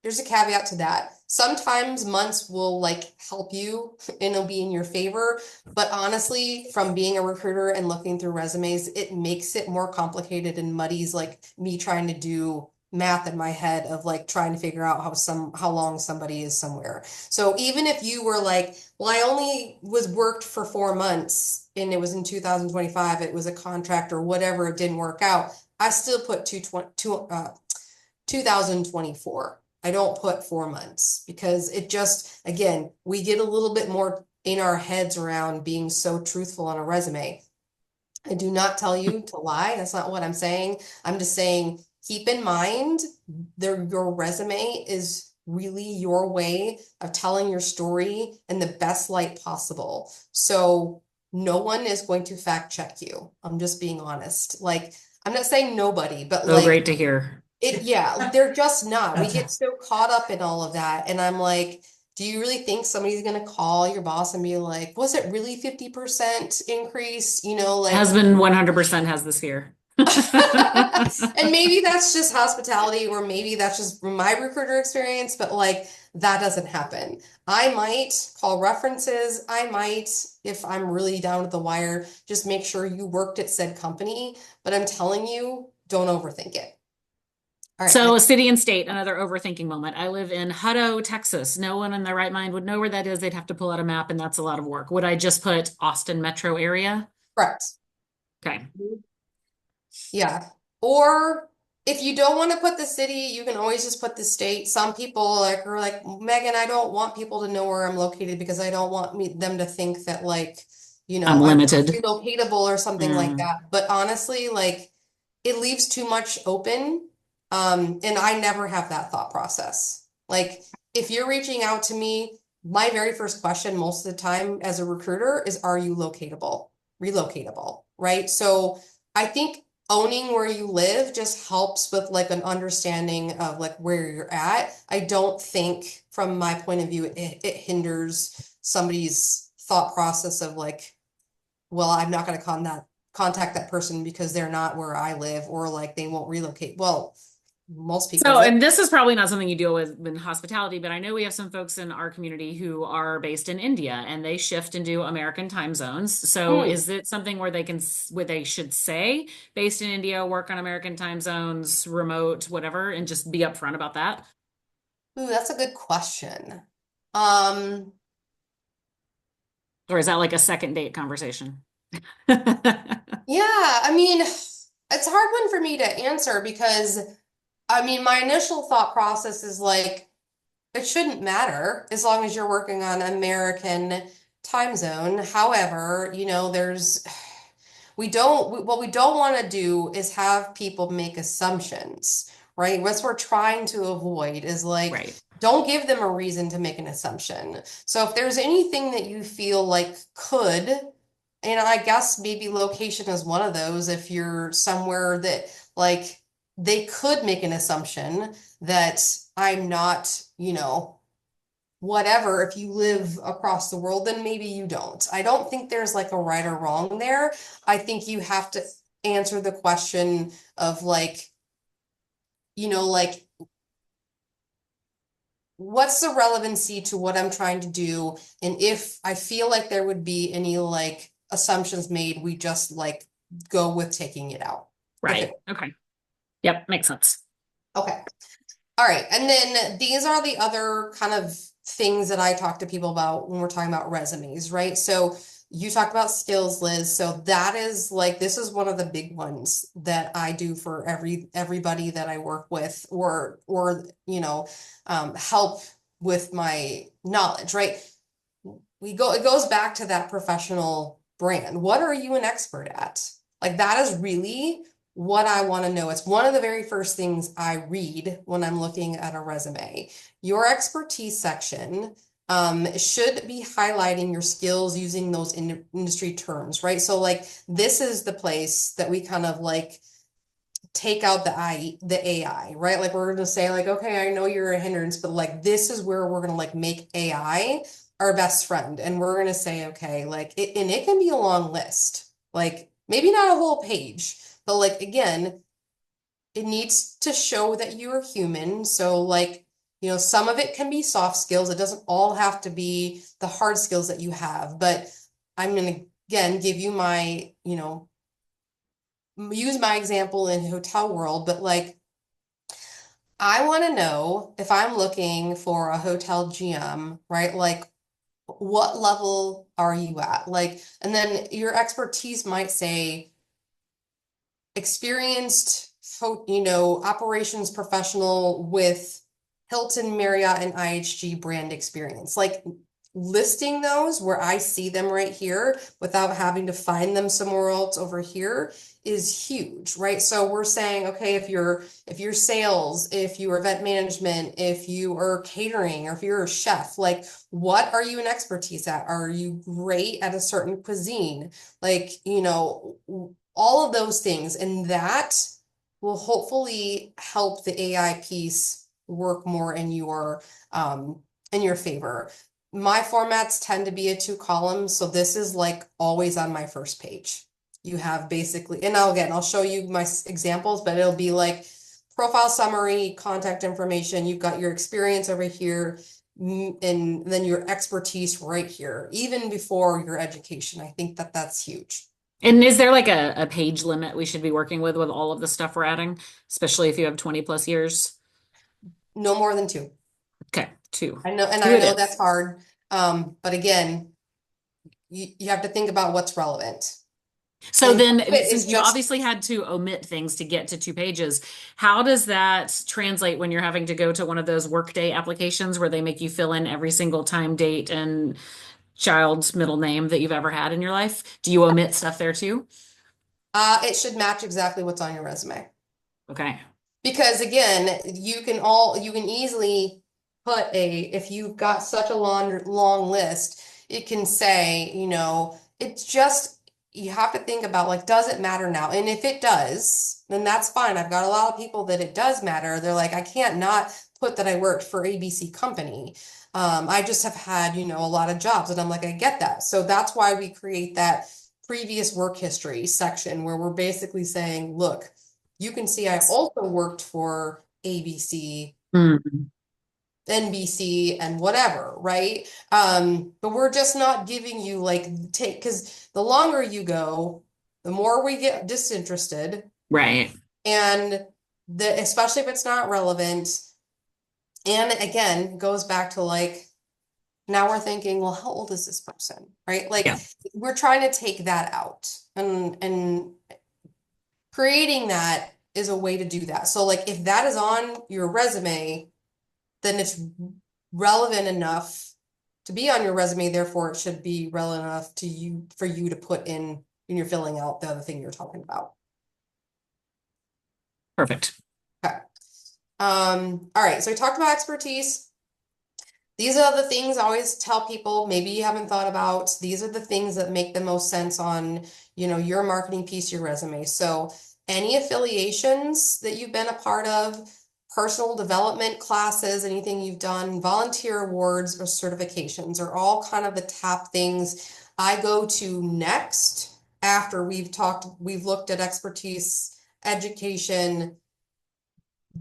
there's a caveat to that. Sometimes months will like help you and it'll be in your favor. But honestly, from being a recruiter and looking through resumes, it makes it more complicated and muddies like me trying to do math in my head of like trying to figure out how long somebody is somewhere. So even if you were like, well, I only was worked for 4 months and it was in 2025, it was a contract or whatever, it didn't work out, I still put 2024. I don't put 4 months because it just, again, we get a little bit more in our heads around being so truthful on a resume. I do not tell you to lie. That's not what I'm saying. I'm just saying, keep in mind your resume is really your way of telling your story in the best light possible. So no one is going to fact check you. I'm just being honest. Like, I'm not saying nobody, but So like, great to hear. yeah, they're just not. We get so caught up in all of that. And I'm like, do you really think somebody's going to call your boss and be like, was it really 50% increase? You know, My like, husband 100% has this fear. and maybe that's just hospitality, or maybe that's just my recruiter experience, but like that doesn't happen. I might call references. I might, if I'm really down to the wire, just make sure you worked at said company. But I'm telling you, don't overthink it. All right. So, city and state, another overthinking moment. I live in Hutto, Texas. No one in their right mind would know where that is. They'd have to pull out a map, and that's a lot of work. Would I just put Austin metro area? Correct. Okay. Yeah. Or if you don't want to put the city, you can always just put the state. Some people like are like, Megan, I don't want people to know where I'm located because I don't want them to think that like, I'm I'm limited. relocatable or something like Mm. that. But honestly, like it leaves too much open. And I never have that thought process. Like if you're reaching out to me, my very first question most of the time as a recruiter is, are you relocatable, right? So I think owning where you live just helps with like an understanding of like where you're at. I don't think from my point of view, it hinders somebody's thought process of like, well, I'm not going to contact that person because they're not where I live, or like they won't relocate. Well, most people So, live. and this is probably not something you deal with in hospitality, but I know we have some folks in our community who are based in India and they shift and do American time zones. So, is it something where where they should say based in India, work on American time zones, remote, whatever, and just be upfront about that? Ooh, that's a good question. Um, Or is that like a second date conversation? Yeah, I mean, it's a hard one for me to answer because I mean, my initial thought process is like, it shouldn't matter as long as you're working on American time zone. However, what we don't want to do is have people make assumptions, right? What we're trying to avoid is like, Right. don't give them a reason to make an assumption. So if there's anything that you feel like could, and I guess maybe location is one of those, if you're somewhere that like they could make an assumption that I'm not, whatever, if you live across the world, then maybe you don't. I don't think there's like a right or wrong there. I think you have to answer the question of like, like what's the relevancy to what I'm trying to do? And if I feel like there would be any like assumptions made, we just like go with taking it out. If Right. it, Okay. Yep. Makes sense. okay. All right. And then these are the other kind of things that I talk to people about when we're talking about resumes, right? So you talked about skills, Liz. So that is like this is one of the big ones that I do for everybody that I work with or help with my knowledge, right? It goes back to that professional brand. What are you an expert at? Like that is really what I want to know. It's one of the very first things I read when I'm looking at a resume. Your expertise section should be highlighting your skills using those industry terms, right? So like this is the place that we kind of like take out the AI, right? Like we're gonna say like, okay, I know you're a hindrance, but like this is where we're gonna like make AI our best friend. And we're gonna say, okay, like and it can be a long list, like maybe not a whole page, but like again, it needs to show that you are human. So like, some of it can be soft skills. It doesn't all have to be the hard skills that you have, but I'm gonna again give you my, use my example in hotel world, but like I want to know if I'm looking for a hotel GM, right? Like what level are you at? Like, and then your expertise might say experienced, operations professional with Hilton, Marriott, and IHG brand experience. Like listing those where I see them right here without having to find them somewhere else over here is huge, right? So we're saying, okay, if you're sales, if you are event management, if you are catering, or if you're a chef, like what are you an expertise at? Are you great at a certain cuisine? Like, all of those things. And that will hopefully help the AI piece work more in your favor. My formats tend to be a 2 columns, so this is like always on my first page. You have basically, and I'll show you my examples, but it'll be like profile summary, contact information. You've got your experience over here, and then your expertise right here, even before your education. I think that that's huge. And is there like a page limit we should be working with all of the stuff we're adding, especially if you have 20 plus years? No more than 2. Okay, two. I know, and Two I it know is. that's hard. But again, you have to think about what's relevant. So And then, it since is you just obviously had to omit things to get to 2 pages, how does that translate when you're having to go to one of those workday applications where they make you fill in every single time, date, and child's middle name that you've ever had in your life? Do you omit stuff there too? it should match exactly what's on your resume. Okay. Because again, you can easily put if you've got such a long list, it can say, it's just you have to think about like, does it matter now? And if it does, then that's fine. I've got a lot of people that it does matter. They're like, I can't not put that I worked for ABC company. I just have had, a lot of jobs, and I'm like, I get that. So that's why we create that previous work history section where we're basically saying, look, you can see I also worked for ABC, Mhm. NBC, and whatever, right? But we're just not giving you like take because the longer you go, the more we get disinterested, Right. and especially if it's not relevant. And again, goes back to like Now we're thinking, well, how old is this person, right? Like Yeah. we're trying to take that out, and creating that is a way to do that. So like if that is on your resume, then it's relevant enough to be on your resume, therefore it should be relevant enough to you for you to put in when you're filling out the other thing you're talking about. Perfect. Okay. All right, so we talked about expertise. These are the things I always tell people maybe you haven't thought about. These are the things that make the most sense on, your marketing piece, your resume. So any affiliations that you've been a part of, personal development classes, anything you've done, volunteer awards or certifications are all kind of the top things I go to next after we've looked at expertise, education,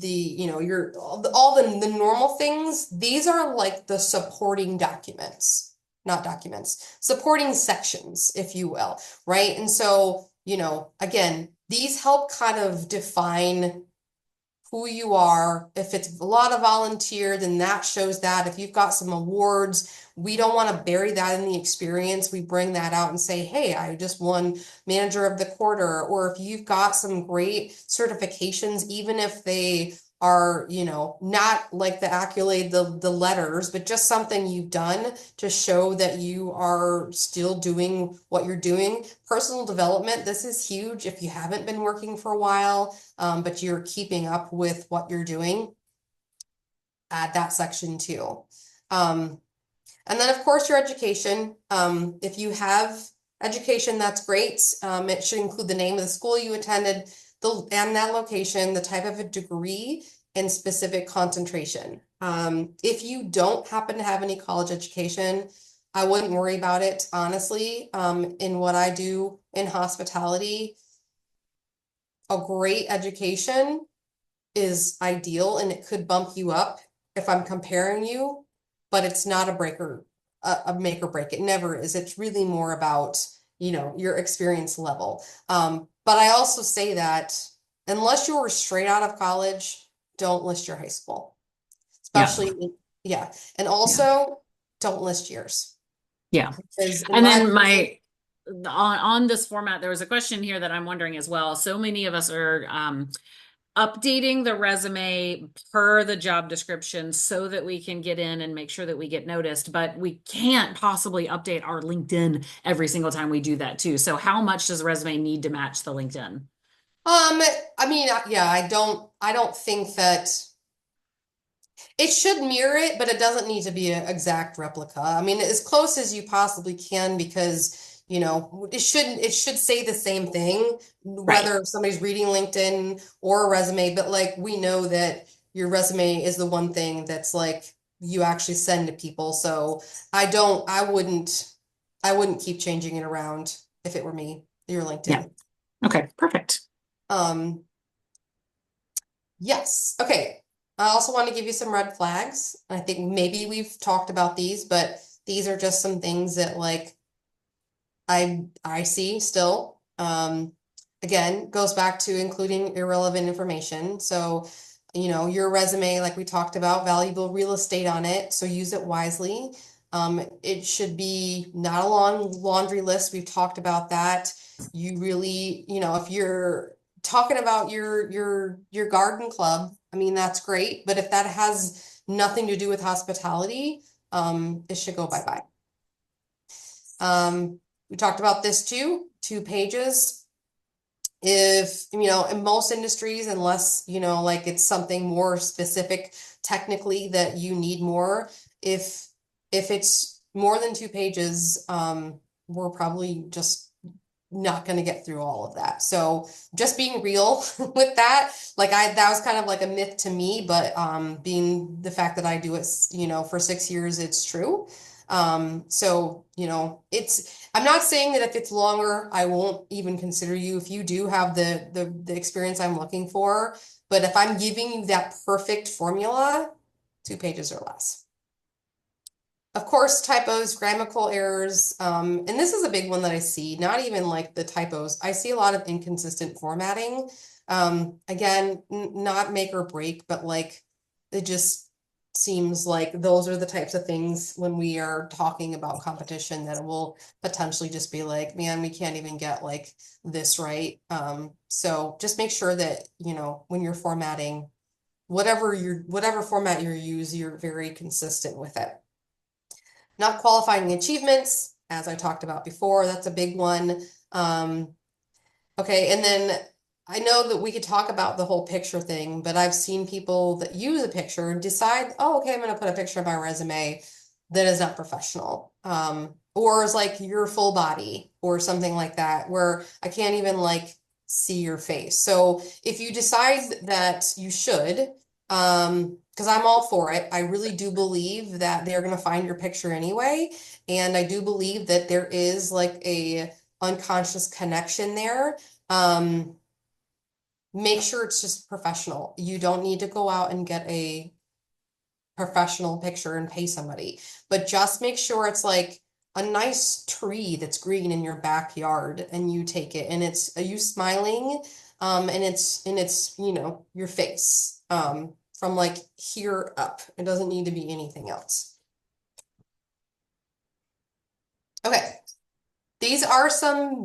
your all the normal things. These are like the supporting documents, not documents, supporting sections, if you will, right? And so, again, these help kind of define who you are. If it's a lot of volunteer, then that shows that. If you've got some awards, we don't want to bury that in the experience. We bring that out and say, hey, I just won manager of the quarter. Or if you've got some great certifications, even if they are, not like the accolade, the letters, but just something you've done to show that you are still doing what you're doing. Personal development, this is huge if you haven't been working for a while, but you're keeping up with what you're doing. Add that section too. And then, of course, your education. If you have education, that's great. It should include the name of the school you attended, and that location, the type of a degree, and specific concentration. If you don't happen to have any college education, I wouldn't worry about it, honestly. In what I do in hospitality, a great education is ideal and it could bump you up if I'm comparing you, but it's not a make or break. It never is. It's really more about, your experience level. But I also say that unless you were straight out of college, don't list your high school, Yeah. especially, yeah. And Yeah. also don't list years. Yeah. Because in And my then opinion, on this format, there was a question here that I'm wondering as well. So many of us are updating the resume per the job description so that we can get in and make sure that we get noticed, but we can't possibly update our LinkedIn every single time we do that too. So how much does the resume need to match the LinkedIn? I mean, yeah, I don't think that it should mirror it, but it doesn't need to be an exact replica. I mean, as close as you possibly can, because it should say the same thing, Right. whether somebody's reading LinkedIn or a resume, but like we know that your resume is the one thing that's like you actually send to people. So I wouldn't keep changing it around if it were me, your Yeah. LinkedIn. Okay. Perfect. Yes. Okay. I also want to give you some red flags. I think maybe we've talked about these, but these are just some things that like I see still. Again, goes back to including irrelevant information. So, your resume, like we talked about, valuable real estate on it, so use it wisely. It should be not a long laundry list. We've talked about that. You really, if you're talking about your garden club, I mean, that's great, but if that has nothing to do with hospitality, it should go bye-bye. We talked about this too, 2 pages. If, in most industries, unless, like it's something more specific technically that you need more, if it's more than 2 pages, we're probably just not going to get through all of that. So just being real with that, like that was kind of like a myth to me, but being the fact that I do it, for 6 years, it's true. So, I'm not saying that if it's longer, I won't even consider you if you do have the experience I'm looking for, but if I'm giving you that perfect formula, 2 pages or less. Of course, typos, grammatical errors, and this is a big one that I see, not even like the typos. I see a lot of inconsistent formatting. Again, not make or break, but like it just seems like those are the types of things when we are talking about competition that will potentially just be like, man, we can't even get like this right. So just make sure that, you know, when you're formatting, whatever format you use, you're very consistent with it. Not qualifying the achievements, as I talked about before, that's a big one. Okay, and then I know that we could talk about the whole picture thing, but I've seen people that use a picture and decide, oh, okay, I'm going to put a picture of my resume that is not professional. Or is like your full body or something like that, where I can't even like see your face. So if you decide that you should, because I'm all for it, I really do believe that they're going to find your picture anyway. And I do believe that there is like a unconscious connection there. Make sure it's just professional. You don't need to go out and get a professional picture and pay somebody, but just make sure it's like a nice tree that's green in your backyard and you take it and it's you smiling, and it's, you know, your face, from like here up. It doesn't need to be anything else. Okay. These are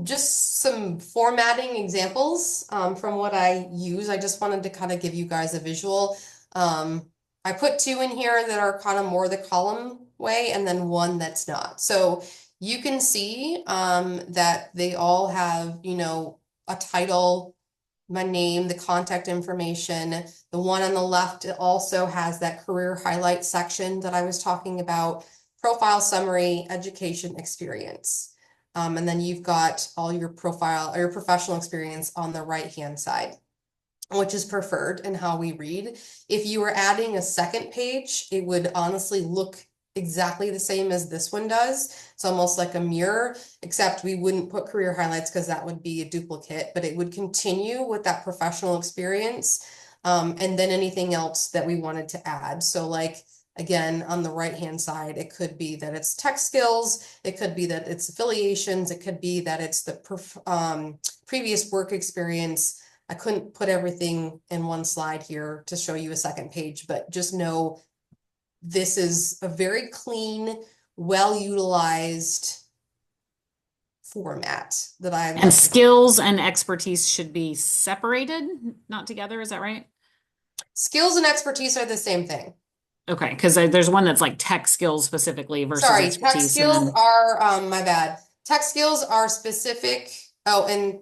just some formatting examples from what I use. I just wanted to kind of give you guys a visual. I put two in here that are kind of more the column way and then one that's not. So you can see that they all have, you know, a title, my name, the contact information. The one on the left also has that career highlight section that I was talking about, profile summary, education, experience. And then you've got all your profile or your professional experience on the right-hand side, which is preferred in how we read. If you were adding a second page, it would honestly look exactly the same as this one does. It's almost like a mirror, except we wouldn't put career highlights because that would be a duplicate, but it would continue with that professional experience, and then anything else that we wanted to add. So like, again, on the right-hand side, it could be that it's tech skills, it could be that it's affiliations, it could be that it's the previous work experience. I couldn't put everything in one slide here to show you a second page, but just know this is a very clean, well-utilized format that I And skills and expertise should be separated, not together. Is that right? Skills and expertise are the same thing. Okay, because there's one that's like tech skills specifically versus Sorry, tech expertise. skills are, my bad. Tech skills are specific. Oh, and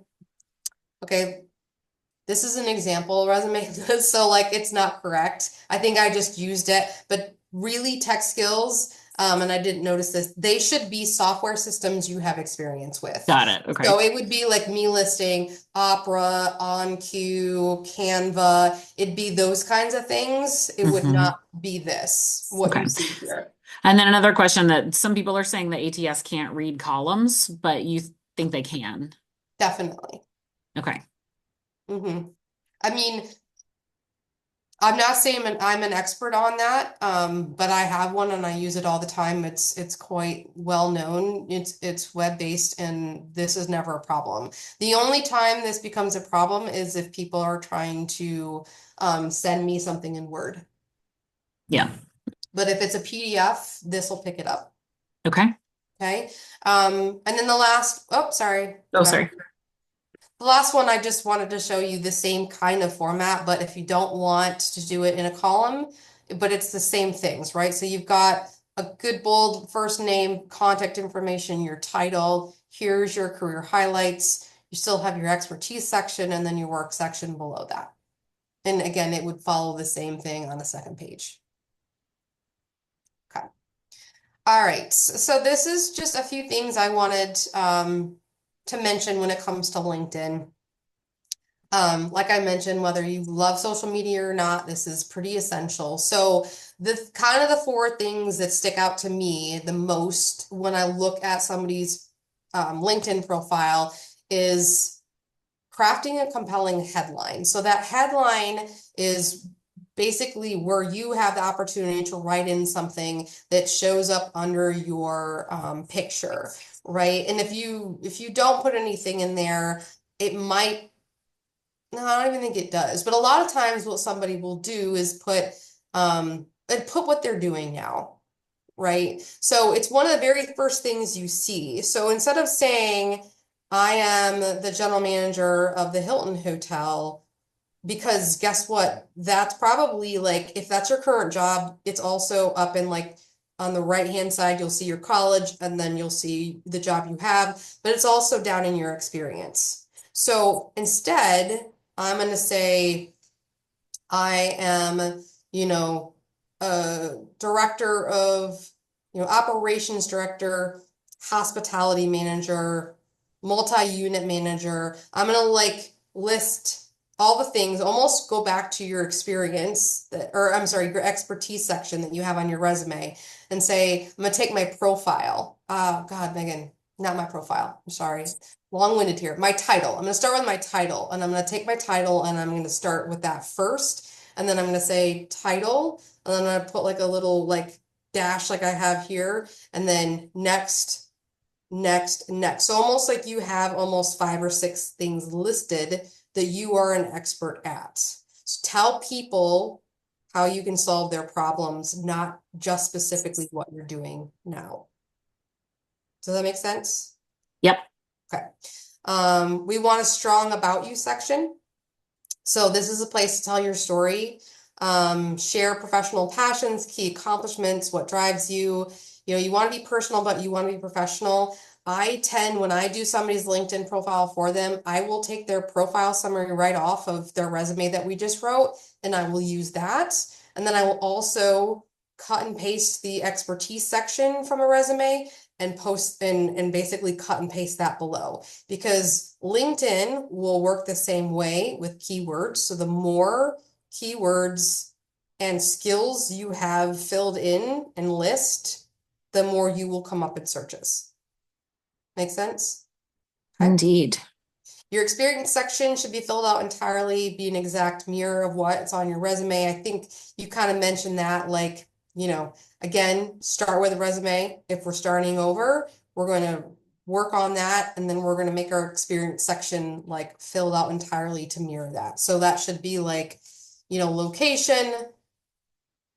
okay, this is an example resume, so like it's not correct. I think I just used it, but really tech skills, and I didn't notice this, they should be software systems you have experience with. Got it. Okay. So it would be like me listing Opera, OnQ, Canva. It'd be those kinds of things. It would not be this, what Okay. you see here. And then another question that some people are saying that ATS can't read columns, but you think they can. Definitely. Okay. I mean, I'm not saying I'm an expert on that, but I have one and I use it all the time. It's quite well known. It's web-based and this is never a problem. The only time this becomes a problem is if people are trying to send me something in Word. Yeah. But if it's a PDF, this will pick it up. Okay. Okay. And then the last, oh, sorry. Oh, sorry. The last one, I just wanted to show you the same kind of format, but if you don't want to do it in a column, but it's the same things, right? So you've got a good bold first name, contact information, your title, here's your career highlights. You still have your expertise section and then your work section below that. And again, it would follow the same thing on the second page. Okay. All right. So this is just a few things I wanted to mention when it comes to LinkedIn. Like I mentioned, whether you love social media or not, this is pretty essential. So the kind of the four things that stick out to me the most when I look at somebody's LinkedIn profile is crafting a compelling headline. So that headline is basically where you have the opportunity to write in something that shows up under your picture, right? And if you don't put anything in there, it might, no, I don't even think it does. But a lot of times what somebody will do is put and put what they're doing now, right? So it's one of the very first things you see. So instead of saying, I am the general manager of the Hilton Hotel, because guess what? That's probably like, if that's your current job, it's also up in like on the right-hand side, you'll see your college and then you'll see the job you have, but it's also down in your experience. So instead, I'm going to say, I am, you know, director of, operations director, hospitality manager, multi-unit manager. I'm gonna like list all the things, almost go back to your experience that, or I'm sorry, your expertise section that you have on your resume and say, I'm gonna take my profile. God, Megan, not my profile. I'm sorry. Long-winded here. My title. I'm gonna start with my title and I'm gonna take my title and I'm gonna start with that first. And then I'm gonna say title, and then I'm gonna put like a little like dash like I have here, and then next, next, next. So almost like you have almost 5 or 6 things listed that you are an expert at. So tell people how you can solve their problems, not just specifically what you're doing now. Does that make sense? Yep. Okay. We want a strong about you section. So this is a place to tell your story, share professional passions, key accomplishments, what drives you. You want to be personal, but you want to be professional. When I do somebody's LinkedIn profile for them, I will take their profile summary right off of their resume that we just wrote, and I will use that. And then I will also cut and paste the expertise section from a resume and post and basically cut and paste that below, because LinkedIn will work the same way with keywords. So the more keywords and skills you have filled in and list, the more you will come up in searches. Make sense? Okay. Indeed. Your experience section should be filled out entirely, be an exact mirror of what's on your resume. I think you kind of mentioned that, like, again, start with a resume. If we're starting over, we're going to work on that, and then we're going to make our experience section like filled out entirely to mirror that. So that should be like, location,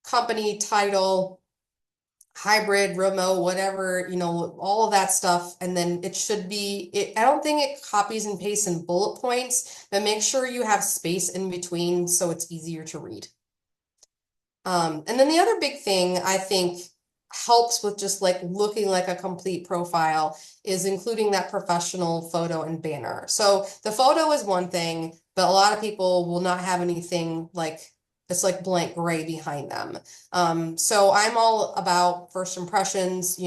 company title, hybrid, remote, whatever, all of that stuff. And then it should be, I don't think it copies and pastes in bullet points, but make sure you have space in between so it's easier to read. And then the other big thing I think helps with just like looking like a complete profile is including that professional photo and banner. So the photo is one thing, but a lot of people will not have anything like it's like blank gray behind them. So I'm all about first impressions.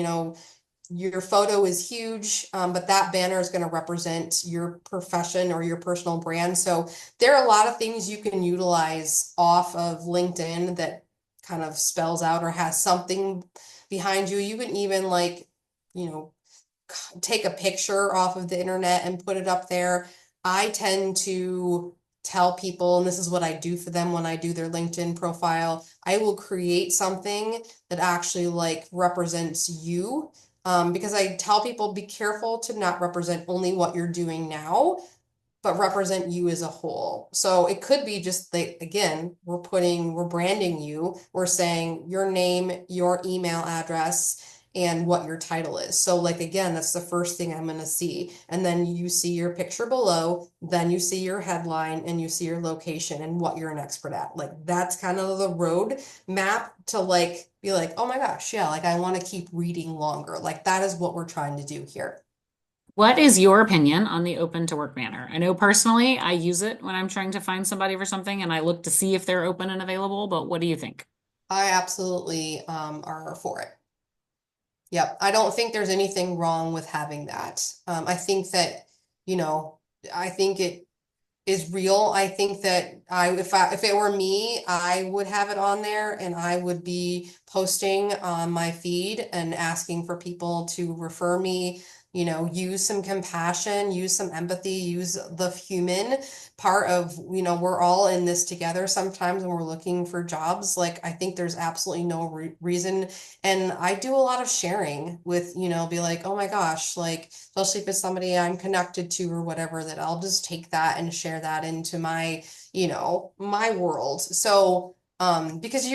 Your photo is huge, but that banner is going to represent your profession or your personal brand. So there are a lot of things you can utilize off of LinkedIn that kind of spells out or has something behind you. You can even like, take a picture off of the internet and put it up there. I tend to tell people, and this is what I do for them when I do their LinkedIn profile, I will create something that actually like represents you. Because I tell people, be careful to not represent only what you're doing now, but represent you as a whole. So it could be just like, again, we're branding you. We're saying your name, your email address, and what your title is. So like, again, that's the first thing I'm going to see. And then you see your picture below, then you see your headline, and you see your location and what you're an expert at. Like that's kind of the road map to like, be like, oh my gosh, yeah, like I want to keep reading longer. Like that is what we're trying to do here. What is your opinion on the open to work banner? I know personally I use it when I'm trying to find somebody for something and I look to see if they're open and available, but what do you think? I absolutely are for it. Yep, I don't think there's anything wrong with having that. I think that, I think it is real. I think that if it were me, I would have it on there and I would be posting on my feed and asking for people to refer me, use some compassion, use some empathy, use the human part of, we're all in this together sometimes when we're looking for jobs. Like, I think there's absolutely no reason. And I do a lot of sharing with, be like, oh my gosh, like, especially if it's somebody I'm connected to or whatever, that I'll just take that and share that into my, my world. So, because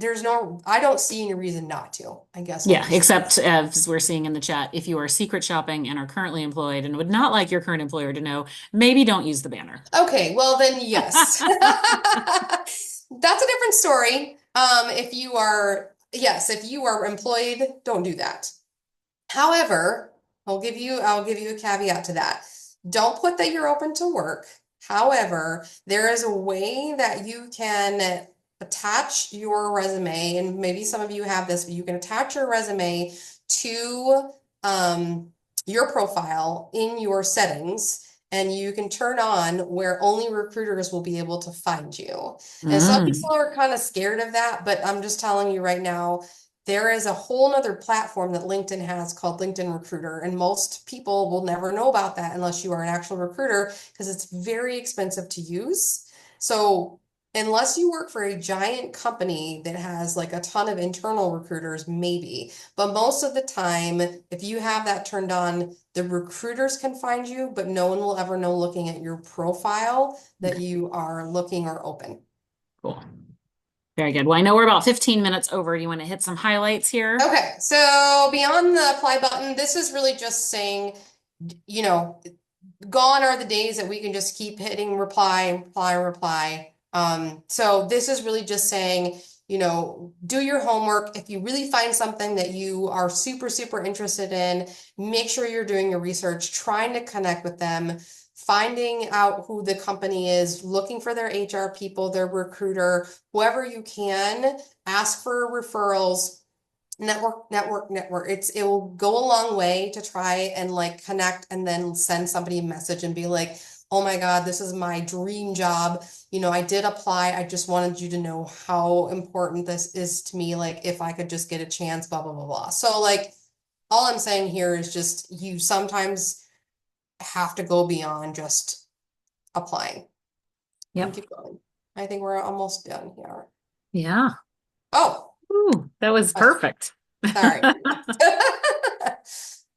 I don't see any reason not to, I guess. Yeah, except as we're seeing in the chat, if you are secret shopping and are currently employed and would not like your current employer to know, maybe don't use the banner. Okay, well then yes. That's a different story. If you are employed, don't do that. However, I'll give you a caveat to that. Don't put that you're open to work. However, there is a way that you can attach your resume, and maybe some of you have this, but you can attach your resume to your profile in your settings, and you can turn on where only recruiters will be able to find you. And some people are kind of scared of that, but I'm just telling you right now, there is a whole nother platform that LinkedIn has called LinkedIn Recruiter, and most people will never know about that unless you are an actual recruiter because it's very expensive to use. So unless you work for a giant company that has like a ton of internal recruiters, maybe. But most of the time, if you have that turned on, the recruiters can find you, but no one will ever know looking at your profile that you are looking or open. Cool. Very good. Well, I know we're about 15 minutes over. You want to hit some highlights here? Okay, so beyond the apply button, this is really just saying, you know, gone are the days that we can just keep hitting reply, reply, reply. So this is really just saying, do your homework. If you really find something that you are super, super interested in, make sure you're doing your research, trying to connect with them, finding out who the company is, looking for their HR people, their recruiter, whoever you can, ask for referrals. Network. It will go a long way to try and like connect and then send somebody a message and be like, oh my God, this is my dream job. I did apply. I just wanted you to know how important this is to me. Like if I could just get a chance, blah, blah, blah, blah. So like all I'm saying here is just you sometimes have to go beyond just applying. Yep. Keep going. I think we're almost done here. Yeah. Oh. Ooh, that was perfect. Sorry.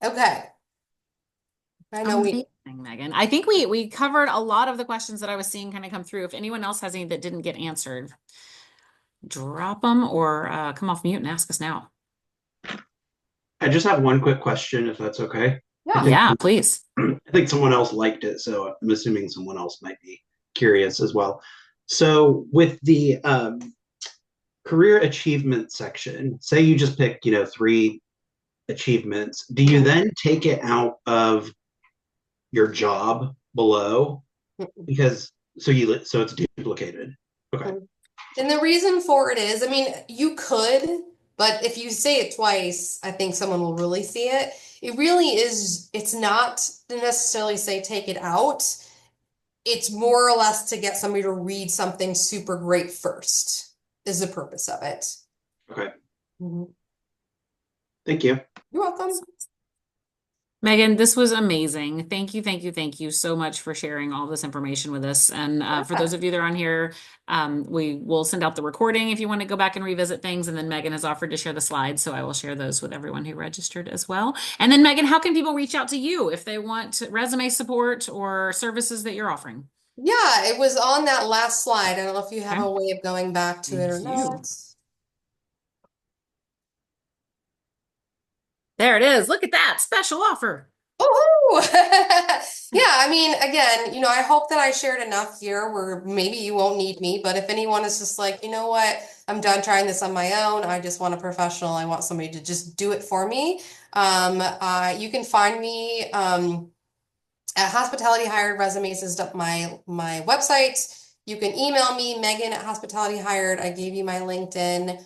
Okay. I know Amazing, Megan. I think we covered a lot of the questions that I was seeing kind of come through. If anyone else has any that didn't get answered, drop them or come off mute and ask us now. I just have one quick question, if that's okay. Yeah, please. I think someone else liked it, so I'm assuming someone else might be curious as well. So with the career achievement section, say you just pick, 3 achievements, do you then take it out of your job below? Because so it's duplicated. Okay. And the reason for it is, I mean, you could, but if you say it twice, I think someone will really see it. It really is, it's not to necessarily say take it out. It's more or less to get somebody to read something super great first, is the purpose of it. Okay. Thank you. You're welcome. Megan, this was amazing. Thank you so much for sharing all this information with us. And for those of you that are on here, we will send out the recording if you want to go back and revisit things. And then Megan has offered to share the slides, so I will share those with everyone who registered as well. And then Megan, how can people reach out to you if they want resume support or services that you're offering? Yeah, it was on that last slide. I don't know if you have a way of going back to it or not. There it is. Look at that special offer. Oh, yeah. I mean, again, I hope that I shared enough here where maybe you won't need me, but if anyone is just like, you know what, I'm done trying this on my own. I just want a professional. I want somebody to just do it for me. You can find me at Hospitality Hired Resumes is my website. You can email me, Megan at Hospitality Hired. I gave you my LinkedIn.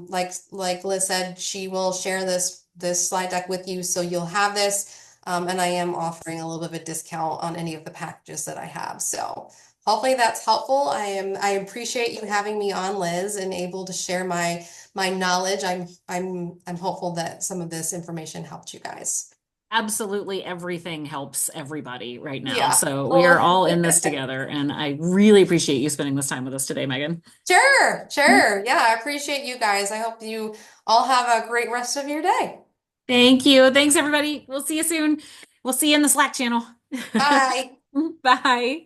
Like Liz said, she will share this slide deck with you, so you'll have this. And I am offering a little bit of a discount on any of the packages that I have. So hopefully that's helpful. I appreciate you having me on, Liz, and able to share my knowledge. I'm hopeful that some of this information helped you guys. Absolutely everything helps everybody right now. Yeah. So we are all in this together. And I really appreciate you spending this time with us today, Megan. Sure. Yeah, I appreciate you guys. I hope you all have a great rest of your day. Thank you. Thanks, everybody. We'll see you soon. We'll see you in the Slack channel. Bye. Bye.